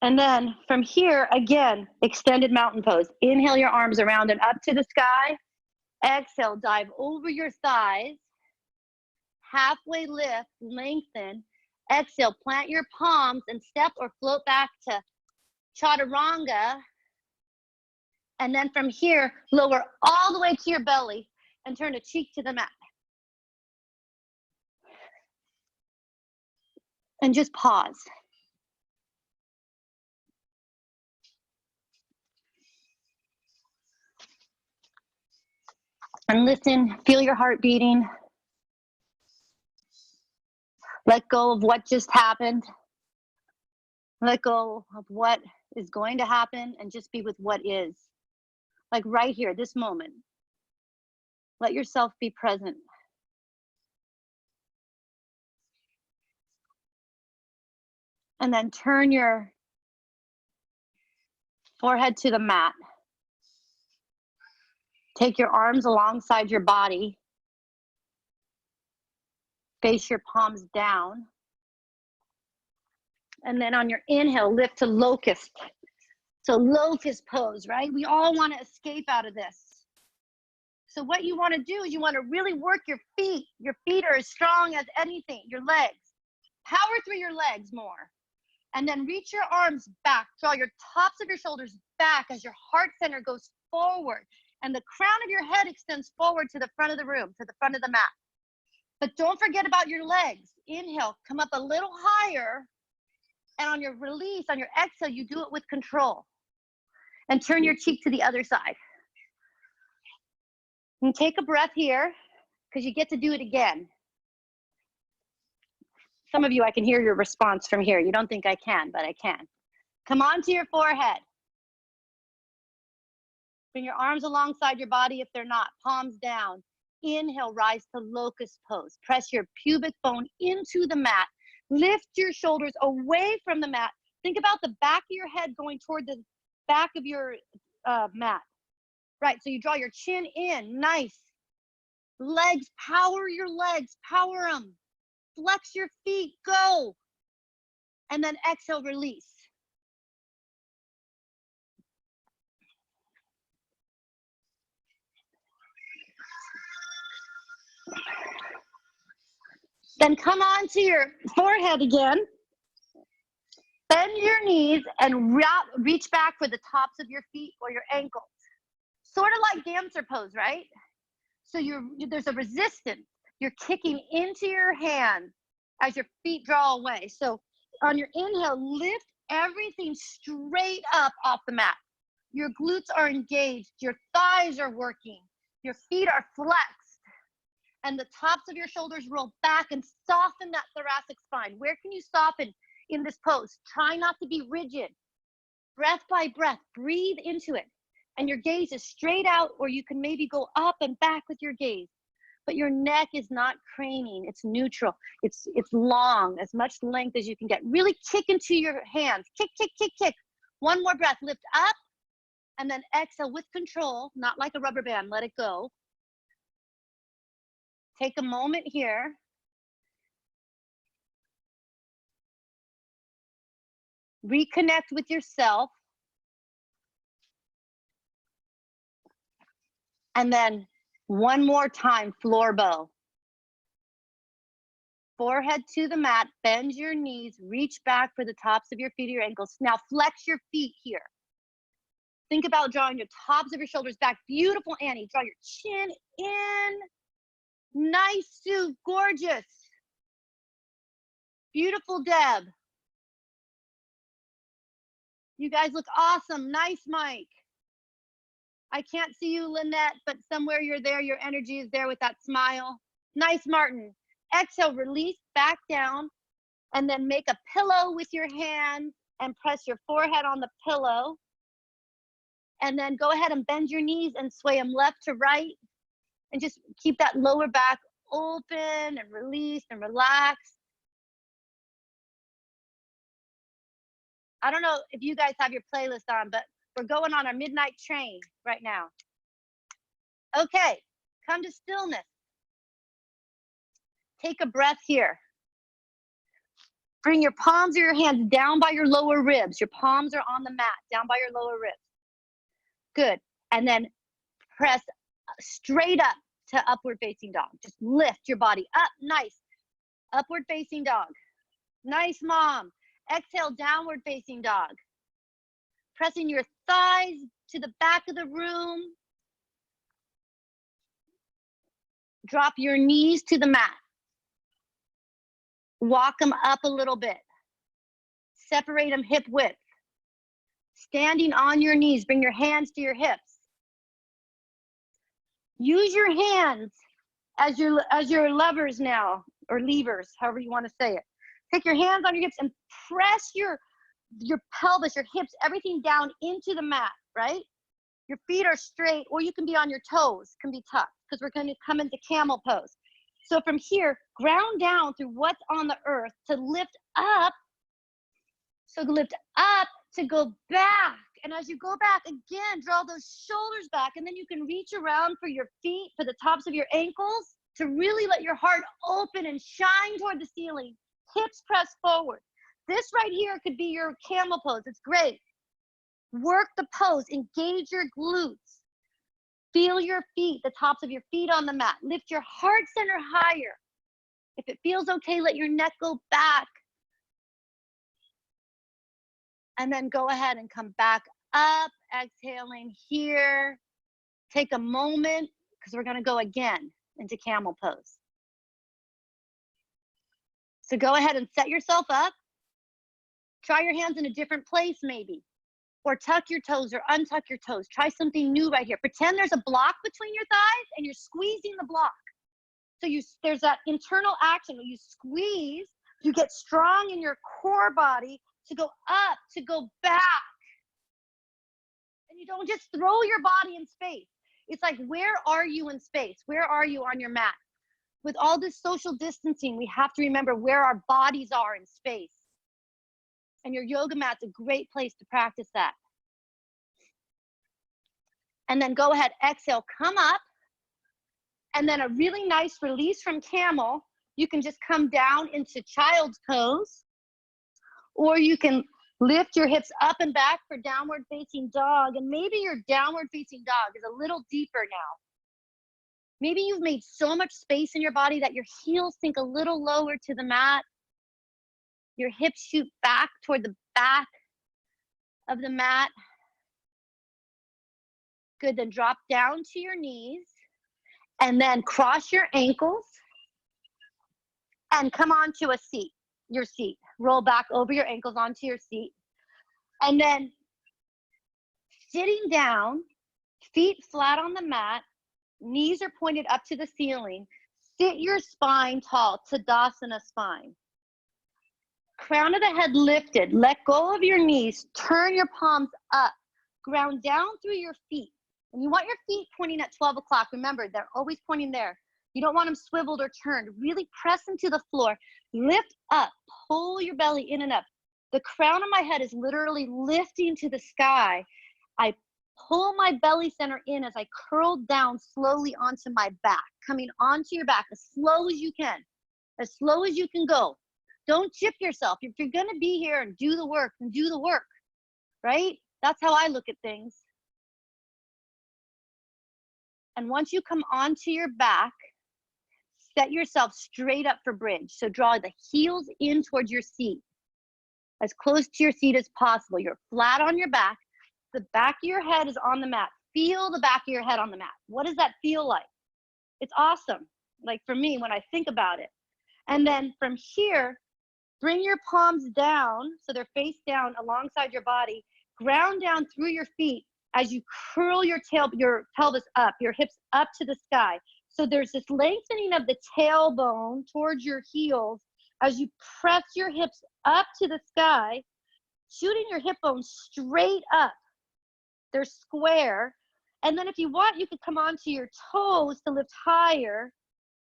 And then from here, again, extended mountain pose. Inhale your arms around and up to the sky. Exhale, dive over your thighs. Halfway lift, lengthen. Exhale, plant your palms and step or float back to chaturanga. And then from here, lower all the way to your belly and turn a cheek to the mat. And just pause. And listen, feel your heart beating. Let go of what just happened. Let go of what is going to happen and just be with what is. Like right here, this moment. Let yourself be present. And then turn your forehead to the mat. Take your arms alongside your body. Face your palms down. And then on your inhale, lift to locust. So locust pose, right? We all want to escape out of this. So what you want to do is you want to really work your feet. Your feet are as strong as anything, your legs. Power through your legs more. And then reach your arms back. Draw your tops of your shoulders back as your heart center goes forward. And the crown of your head extends forward to the front of the room, to the front of the mat. But don't forget about your legs. Inhale, come up a little higher. And on your release, on your exhale, you do it with control. And turn your cheek to the other side. And take a breath here, because you get to do it again. Some of you, I can hear your response from here. You don't think I can, but I can. Come onto your forehead. Bring your arms alongside your body if they're not. Palms down. Inhale, rise to locust pose. Press your pubic bone into the mat. Lift your shoulders away from the mat. Think about the back of your head going toward the back of your mat. Right, so you draw your chin in. Nice. Legs, power your legs. Power them. Flex your feet. Go. And then exhale, release. Then come on to your forehead again. Bend your knees and reach back for the tops of your feet or your ankles. Sort of like dancer pose, right? So there's a resistance. You're kicking into your hands as your feet draw away. So on your inhale, lift everything straight up off the mat. Your glutes are engaged. Your thighs are working. Your feet are flexed. And the tops of your shoulders roll back and soften that thoracic spine. Where can you soften in this pose? Try not to be rigid. Breath by breath, breathe into it. and your gaze is straight out, or you can maybe go up and back with your gaze. But your neck is not craning, it's neutral. It's long, as much length as you can get. Really kick into your hands. Kick, kick, kick, kick. One more breath, lift up, and then exhale with control, not like a rubber band, let it go. Take a moment here. Reconnect with yourself. And then one more time, floor bow. Forehead to the mat, bend your knees, reach back for the tops of your feet or your ankles. Now flex your feet here. Think about drawing your tops of your shoulders back. Beautiful, Annie. Draw your chin in. Nice, Sue. Gorgeous. Beautiful, Deb. You guys look awesome. Nice, Mike. I can't see you, Lynette, but somewhere you're there. Your energy is there with that smile. Nice, Martin. Exhale, release back down, and then make a pillow with your hands and press your forehead on the pillow. And then go ahead and bend your knees and sway them left to right. And just keep that lower back open and released and relaxed. I don't know if you guys have your playlist on, but we're going on our midnight train right now. Okay, come to stillness. Take a breath here. Bring your palms of your hands down by your lower ribs. Your palms are on the mat, down by your lower ribs. Good. And then press straight up to upward facing dog. Just lift your body up. Nice. Upward facing dog. Nice, mom. Exhale, downward facing dog. Pressing your thighs to the back of the room. Drop your knees to the mat. Walk them up a little bit. Separate them hip width. Standing on your knees, bring your hands to your hips. Use your hands as your levers now, or levers, however you want to say it. Take your hands on your hips and press your pelvis, your hips, everything down into the mat, right? Your feet are straight, or you can be on your toes, can be tucked, because we're going to come into camel pose. So from here, ground down through what's on the earth to lift up. So lift up to go back. And as you go back, again, draw those shoulders back. And then you can reach around for your feet, for the tops of your ankles, to really let your heart open and shine toward the ceiling. Hips press forward. This right here could be your camel pose. It's great. Work the pose. Engage your glutes. Feel your feet, the tops of your feet on the mat. Lift your heart center higher. If it feels okay, let your neck go back. And then go ahead and come back up, exhaling here. Take a moment, because we're going to go again into camel pose. So go ahead and set yourself up. Try your hands in a different place maybe. Or tuck your toes or untuck your toes. Try something new right here. Pretend there's a block between your thighs and you're squeezing the block. So there's that internal action where you squeeze, you get strong in your core body to go up, to go back. And you don't just throw your body in space. It's like, where are you in space? Where are you on your mat? With all this social distancing, we have to remember where our bodies are in space. And your yoga mat's a great place to practice that. And then go ahead, exhale, come up. And then a really nice release from camel. You can just come down into child's pose. Or you can lift your hips up and back for downward facing dog. And maybe your downward facing dog is a little deeper now. Maybe you've made so much space in your body that your heels sink a little lower to the mat. Your hips shoot back toward the back of the mat. Good, then drop down to your knees and then cross your ankles and come onto a seat, your seat. Roll back over your ankles onto your seat. And then sitting down, feet flat on the mat, knees are pointed up to the ceiling. Sit your spine tall, Tadasana spine. Crown of the head lifted. Let go of your knees. Turn your palms up. ground down through your feet. And you want your feet pointing at 12 o'clock. Remember, they're always pointing there. You don't want them swiveled or turned. Really press into the floor. Lift up. Pull your belly in and up. The crown of my head is literally lifting to the sky. I pull my belly center in as I curl down slowly onto my back, coming onto your back as slow as you can. As slow as you can go. Don't chip yourself. If you're going to be here and do the work, then do the work, right? That's how I look at things. And once you come onto your back, set yourself straight up for bridge. So draw the heels in towards your seat, as close to your seat as possible. You're flat on your back. The back of your head is on the mat. Feel the back of your head on the mat. What does that feel like? It's awesome. Like for me, when I think about it. And then from here, bring your palms down so they're face down alongside your body. Ground down through your feet as you curl your pelvis up, your hips up to the sky. So there's this lengthening of the tailbone towards your heels as you press your hips up to the sky, shooting your hip bones straight up. They're square. And then if you want, you could come onto your toes to lift higher,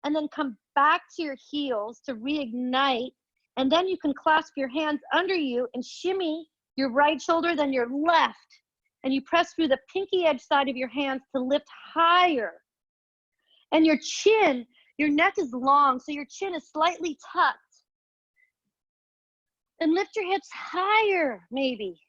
and then come back to your heels to reignite. And then you can clasp your hands under you and shimmy your right shoulder, then your left. And you press through the pinky edge side of your hands to lift higher. And your chin, your neck is long, so your chin is slightly tucked. And lift your hips higher, maybe.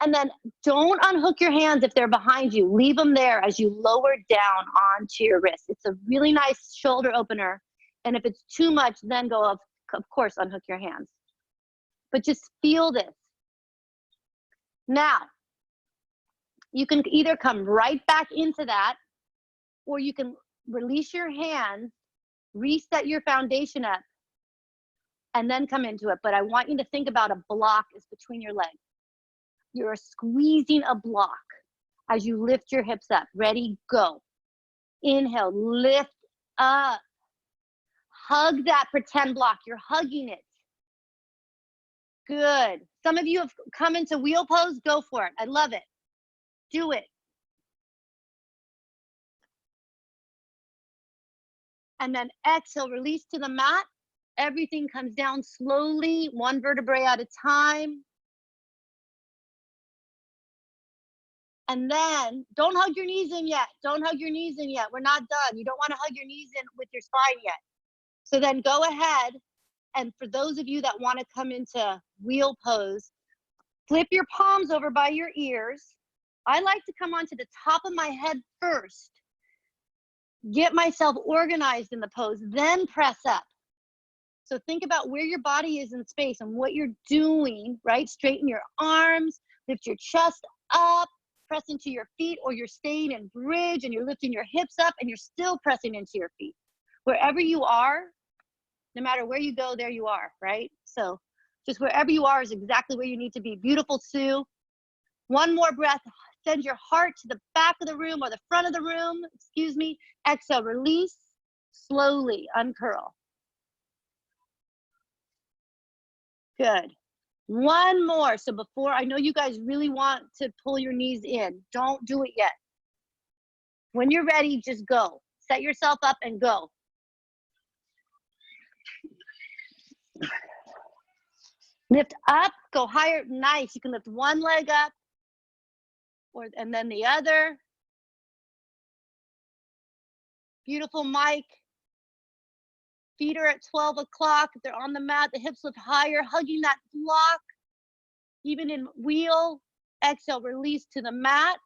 And then don't unhook your hands if they're behind you. Leave them there as you lower down onto your wrist. It's a really nice shoulder opener. And if it's too much, then go up, of course, unhook your hands. But just feel this. Now, you can either come right back into that, or you can release your hands, reset your foundation up, and then come into it. But I want you to think about a block is between your legs. You're squeezing a block as you lift your hips up. Ready, go. Inhale, lift up. Hug that pretend block. You're hugging it. Good. Some of you have come into wheel pose. Go for it. I love it. Do it. And then exhale, release to the mat. Everything comes down slowly, one vertebrae at a time. And then don't hug your knees in yet. Don't hug your knees in yet. We're not done. You don't want to hug your knees in with your spine yet. So then go ahead. And for those of you that want to come into wheel pose, flip your palms over by your ears. I like to come onto the top of my head first. Get myself organized in the pose, then press up. So think about where your body is in space and what you're doing, right? Straighten your arms, lift your chest up, press into your feet, or you're staying in bridge and you're lifting your hips up and you're still pressing into your feet. Wherever you are, no matter where you go, there you are, right? So just wherever you are is exactly where you need to be. Beautiful, Sue. One more breath. Send your heart to the back of the room or the front of the room. Excuse me. Exhale, release. Slowly uncurl. Good. One more. So before, I know you guys really want to pull your knees in. Don't do it yet. When you're ready, just go. Set yourself up and go. Lift up, go higher. Nice. You can lift one leg up and then the other. Beautiful, Mike. Feet are at 12 o'clock. If they're on the mat, the hips lift higher, hugging that block. Even in wheel, exhale, release to the mat.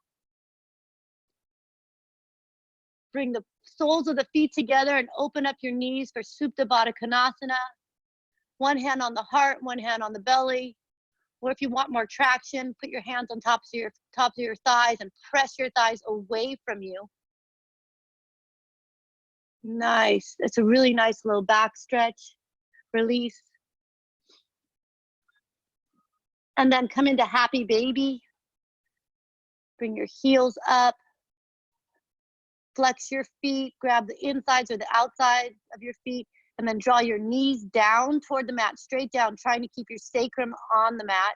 Bring the soles of the feet together and open up your knees for Supta Baddha Konasana. One hand on the heart, one hand on the belly. Or if you want more traction, put your hands on tops of your thighs and press your thighs away from you. Nice. It's a really nice low back stretch. Release. And then come into happy baby. Bring your heels up. Flex your feet. Grab the insides or the outsides of your feet. And then draw your knees down toward the mat, straight down, trying to keep your sacrum on the mat.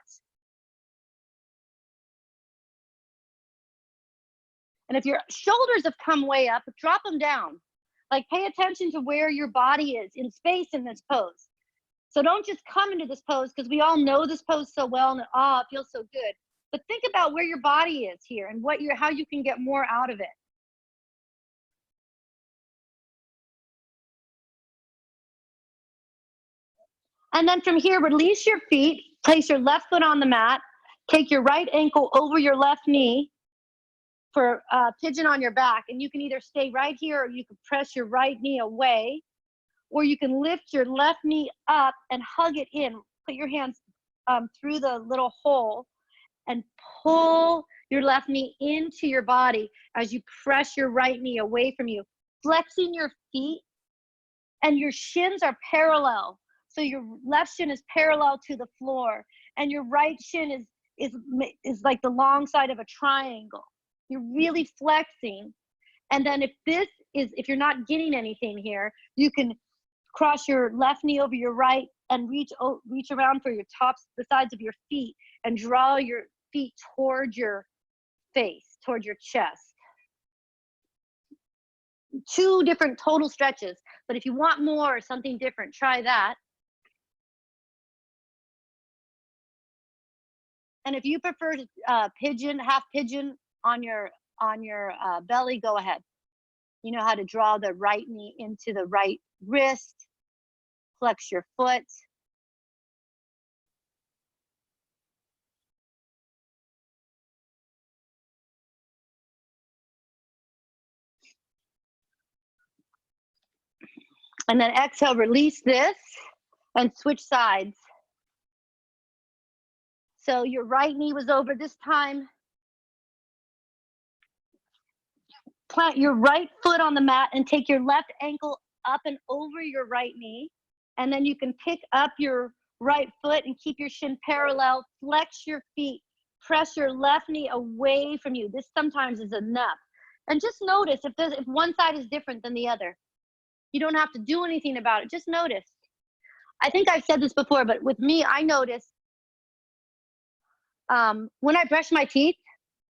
And if your shoulders have come way up, drop them down. Like pay attention to where your body is in space in this pose. So don't just come into this pose because we all know this pose so well and it feels so good. But think about where your body is here and how you can get more out of it. And then from here, release your feet, place your left foot on the mat, take your right ankle over your left knee for pigeon on your back. And you can either stay right here or you can press your right knee away, or you can lift your left knee up and hug it in. Put your hands through the little hole and pull your left knee into your body as you press your right knee away from you, flexing your feet, and your shins are parallel. So your left shin is parallel to the floor and your right shin is like the long side of a triangle. You're really flexing. And then if you're not getting anything here, you can cross your left knee over your right and reach around for the sides of your feet and draw your feet toward your face, toward your chest. 2 different total stretches, but if you want more or something different, try that. And if you prefer pigeon, half pigeon on your belly, go ahead. You know how to draw the right knee into the right wrist, flex your foot. And then exhale, release this and switch sides. So your right knee was over this time. Plant your right foot on the mat and take your left ankle up and over your right knee. And then you can pick up your right foot and keep your shin parallel, flex your feet, press your left knee away from you. This sometimes is enough. And just notice if one side is different than the other. You don't have to do anything about it, just notice. I think I've said this before, but with me, I notice when I brush my teeth,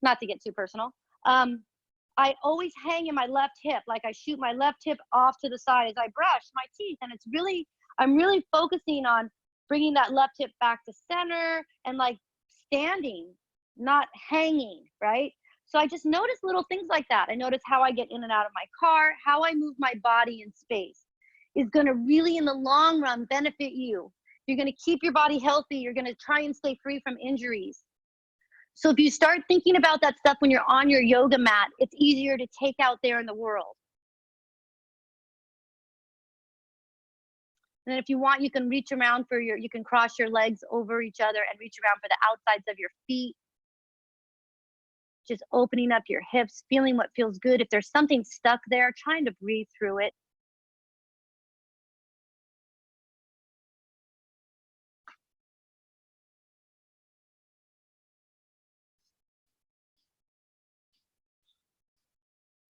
not to get too personal, I always hang in my left hip, like I shoot my left hip off to the side as I brush my teeth. And I'm really focusing on bringing that left hip back to center and like standing, not hanging, right? So I just notice little things like that. I notice how I get in and out of my car, how I move my body in space is gonna really in the long run benefit you. You're gonna keep your body healthy. You're gonna try and stay free from injuries. So if you start thinking about that stuff when you're on your yoga mat, it's easier to take out there in the world. And then if you want, you can reach around you can cross your legs over each other and reach around for the outsides of your feet. Just opening up your hips, feeling what feels good. If there's something stuck there, trying to breathe through it.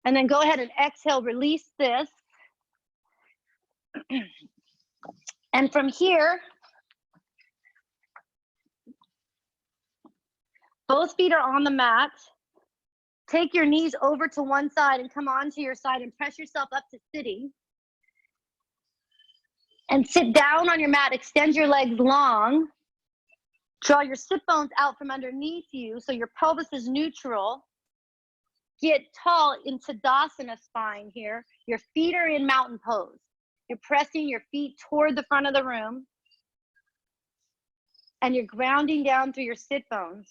And then go ahead and exhale, release this. And from here, both feet are on the mat. Take your knees over to one side and come onto your side and press yourself up to sitting. And sit down on your mat, extend your legs long. Draw your sit bones out from underneath you so your pelvis is neutral. Get tall in Tadasana spine here. Your feet are in mountain pose. You're pressing your feet toward the front of the room. And you're grounding down through your sit bones.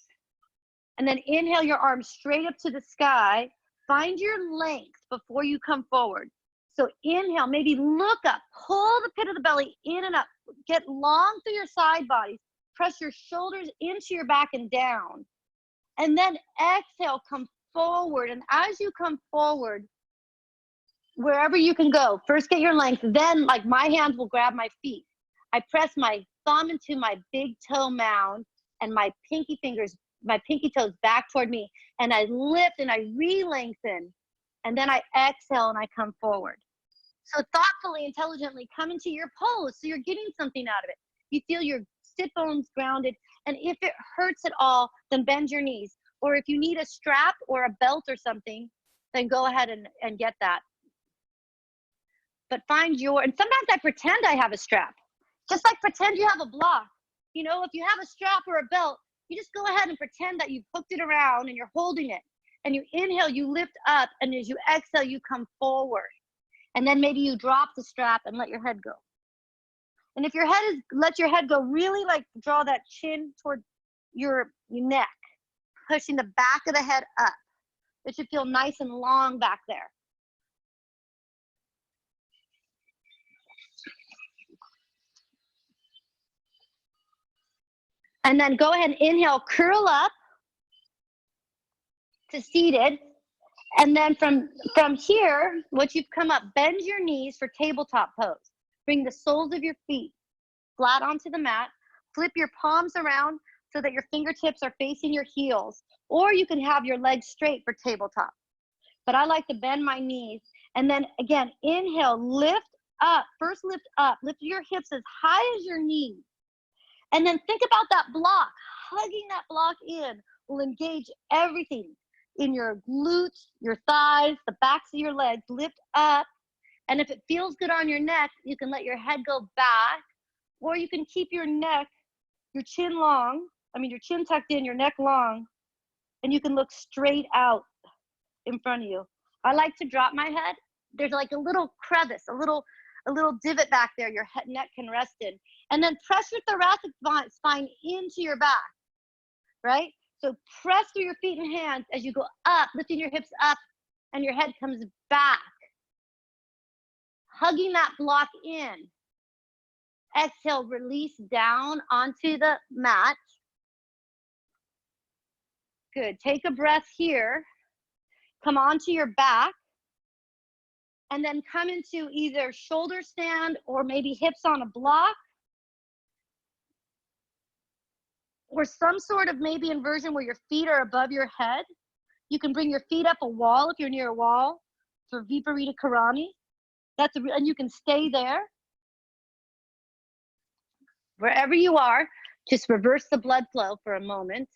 And then inhale your arms straight up to the sky. Find your length before you come forward. So inhale, maybe look up, pull the pit of the belly in and up. Get long through your side bodies. Press your shoulders into your back and down. And then exhale, come forward. And as you come forward, wherever you can go, first get your length, then like my hands will grab my feet. I press my thumb into my big toe mound and my pinky toes back toward me. And I lift and I re-lengthen. And then I exhale and I come forward. So thoughtfully, intelligently come into your pose so you're getting something out of it. You feel your sit bones grounded. And if it hurts at all, then bend your knees. Or if you need a strap or a belt or something, then go ahead and get that. But find your, and sometimes I pretend I have a strap. Just like pretend you have a block. You know, if you have a strap or a belt, you just go ahead and pretend that you've hooked it around and you're holding it. And you inhale, you lift up, and as you exhale, you come forward. And then maybe you drop the strap and let your head go. And if your head is, let your head go, really like draw that chin toward your neck, pushing the back of the head up. It should feel nice and long back there. And then go ahead and inhale, curl up to seated. And then from here, once you've come up, bend your knees for tabletop pose. Bring the soles of your feet flat onto the mat. Flip your palms around so that your fingertips are facing your heels. Or you can have your legs straight for tabletop. But I like to bend my knees. And then again, inhale, lift up. First lift up. Lift your hips as high as your knees. And then think about that block. Hugging that block in will engage everything in your glutes, your thighs, the backs of your legs. Lift up. And if it feels good on your neck, you can let your head go back. Or you can keep your neck, your chin long. Your chin tucked in, your neck long. And you can look straight out in front of you. I like to drop my head. There's like a little crevice, a little divot back there your head, neck can rest in. And then press your thoracic spine into your back, right? So press through your feet and hands as you go up, lifting your hips up, and your head comes back. Hugging that block in. Exhale, release down onto the mat. Good. Take a breath here. Come onto your back. And then come into either shoulder stand or maybe hips on a block. Or some sort of maybe inversion where your feet are above your head. You can bring your feet up a wall if you're near a wall for Viparita Karani. And you can stay there. Wherever you are, just reverse the blood flow for a moment.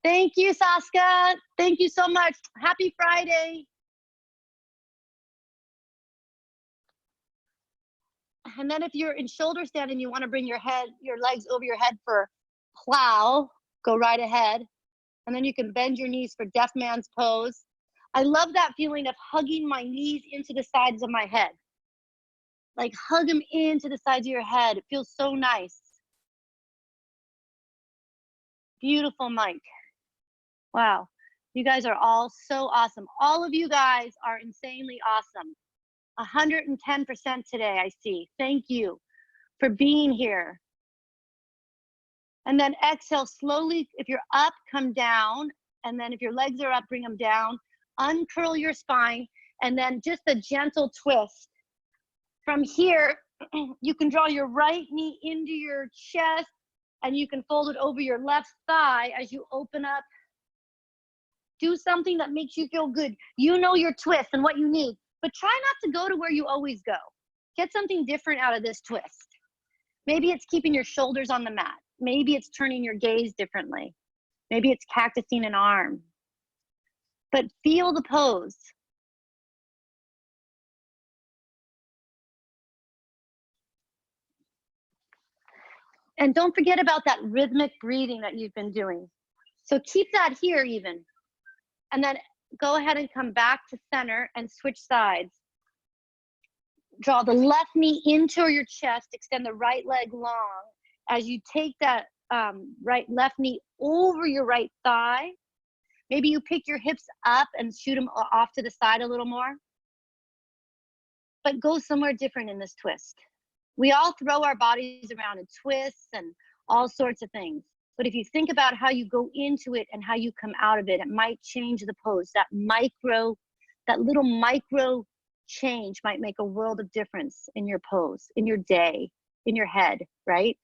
Thank you, Saska. Thank you so much. Happy Friday. And then if you're in shoulder stand and you want to bring your legs over your head for plow, go right ahead. And then you can bend your knees for deaf man's pose. I love that feeling of hugging my knees into the sides of my head. Like hug them into the sides of your head. It feels so nice. Beautiful, Mike. Wow. You guys are all so awesome. All of you guys are insanely awesome. 110% today, I see. Thank you for being here. And then exhale slowly. If you're up, come down. And then if your legs are up, bring them down. Uncurl your spine. And then just a gentle twist. From here, you can draw your right knee into your chest and you can fold it over your left thigh as you open up. Do something that makes you feel good. You know your twist and what you need, but try not to go to where you always go. Get something different out of this twist. Maybe it's keeping your shoulders on the mat. Maybe it's turning your gaze differently. Maybe it's cactusing an arm. But feel the pose. And don't forget about that rhythmic breathing that you've been doing. So keep that here even. And then go ahead and come back to center and switch sides. Draw the left knee into your chest, extend the right leg long. As you take that left knee over your right thigh, maybe you pick your hips up and shoot them off to the side a little more. But go somewhere different in this twist. We all throw our bodies around in twists and all sorts of things. But if you think about how you go into it and how you come out of it, it might change the pose. That little micro change might make a world of difference in your pose, in your day, in your head, right?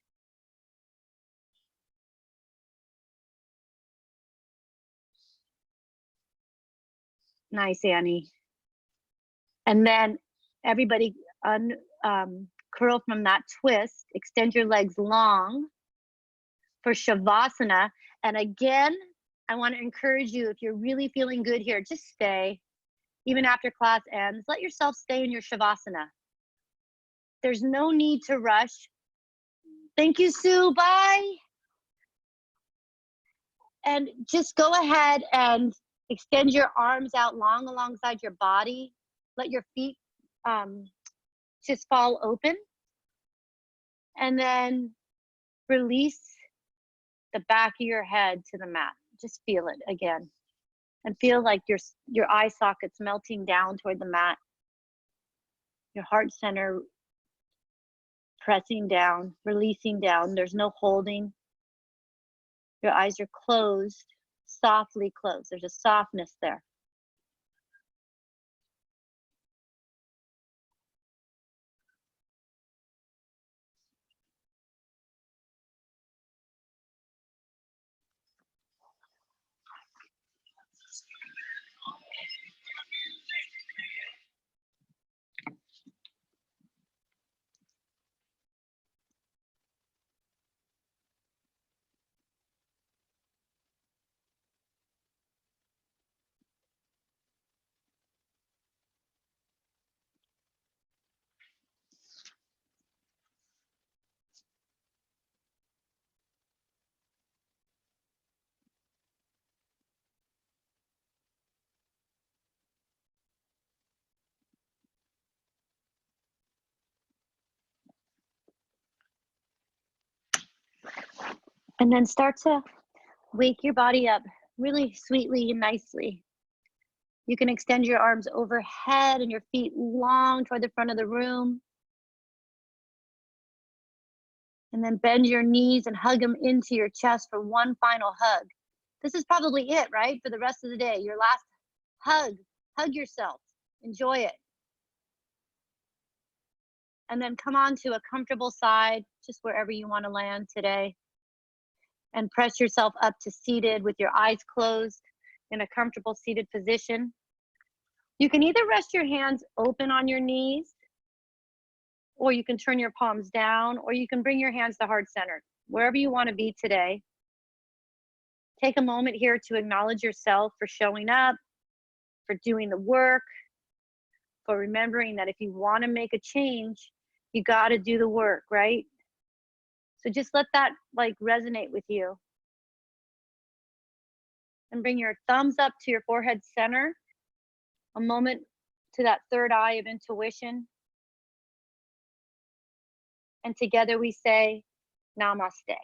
Nice, Annie. And then everybody curl from that twist, extend your legs long for Shavasana. And again, I want to encourage you, if you're really feeling good here, just stay. Even after class ends, let yourself stay in your Shavasana. There's no need to rush. Thank you, Sue. Bye. And just go ahead and extend your arms out long alongside your body. Let your feet just fall open. And then release the back of your head to the mat. Just feel it again. And feel like your eye sockets melting down toward the mat. Your heart center pressing down, releasing down. There's no holding. Your eyes are closed, softly closed. There's a softness there. And then start to wake your body up really sweetly and nicely. You can extend your arms overhead and your feet long toward the front of the room. And then bend your knees and hug them into your chest for one final hug. This is probably it, right? For the rest of the day, your last hug. Hug yourself. Enjoy it. And then come on to a comfortable side, just wherever you want to land today. And press yourself up to seated with your eyes closed in a comfortable seated position. You can either rest your hands open on your knees, or you can turn your palms down, or you can bring your hands to heart center, wherever you want to be today. Take a moment here to acknowledge yourself for showing up, for doing the work, for remembering that if you want to make a change, you got to do the work, right? So just let that like resonate with you. And bring your thumbs up to your forehead center. A moment to that third eye of intuition. And together we say, Namaste.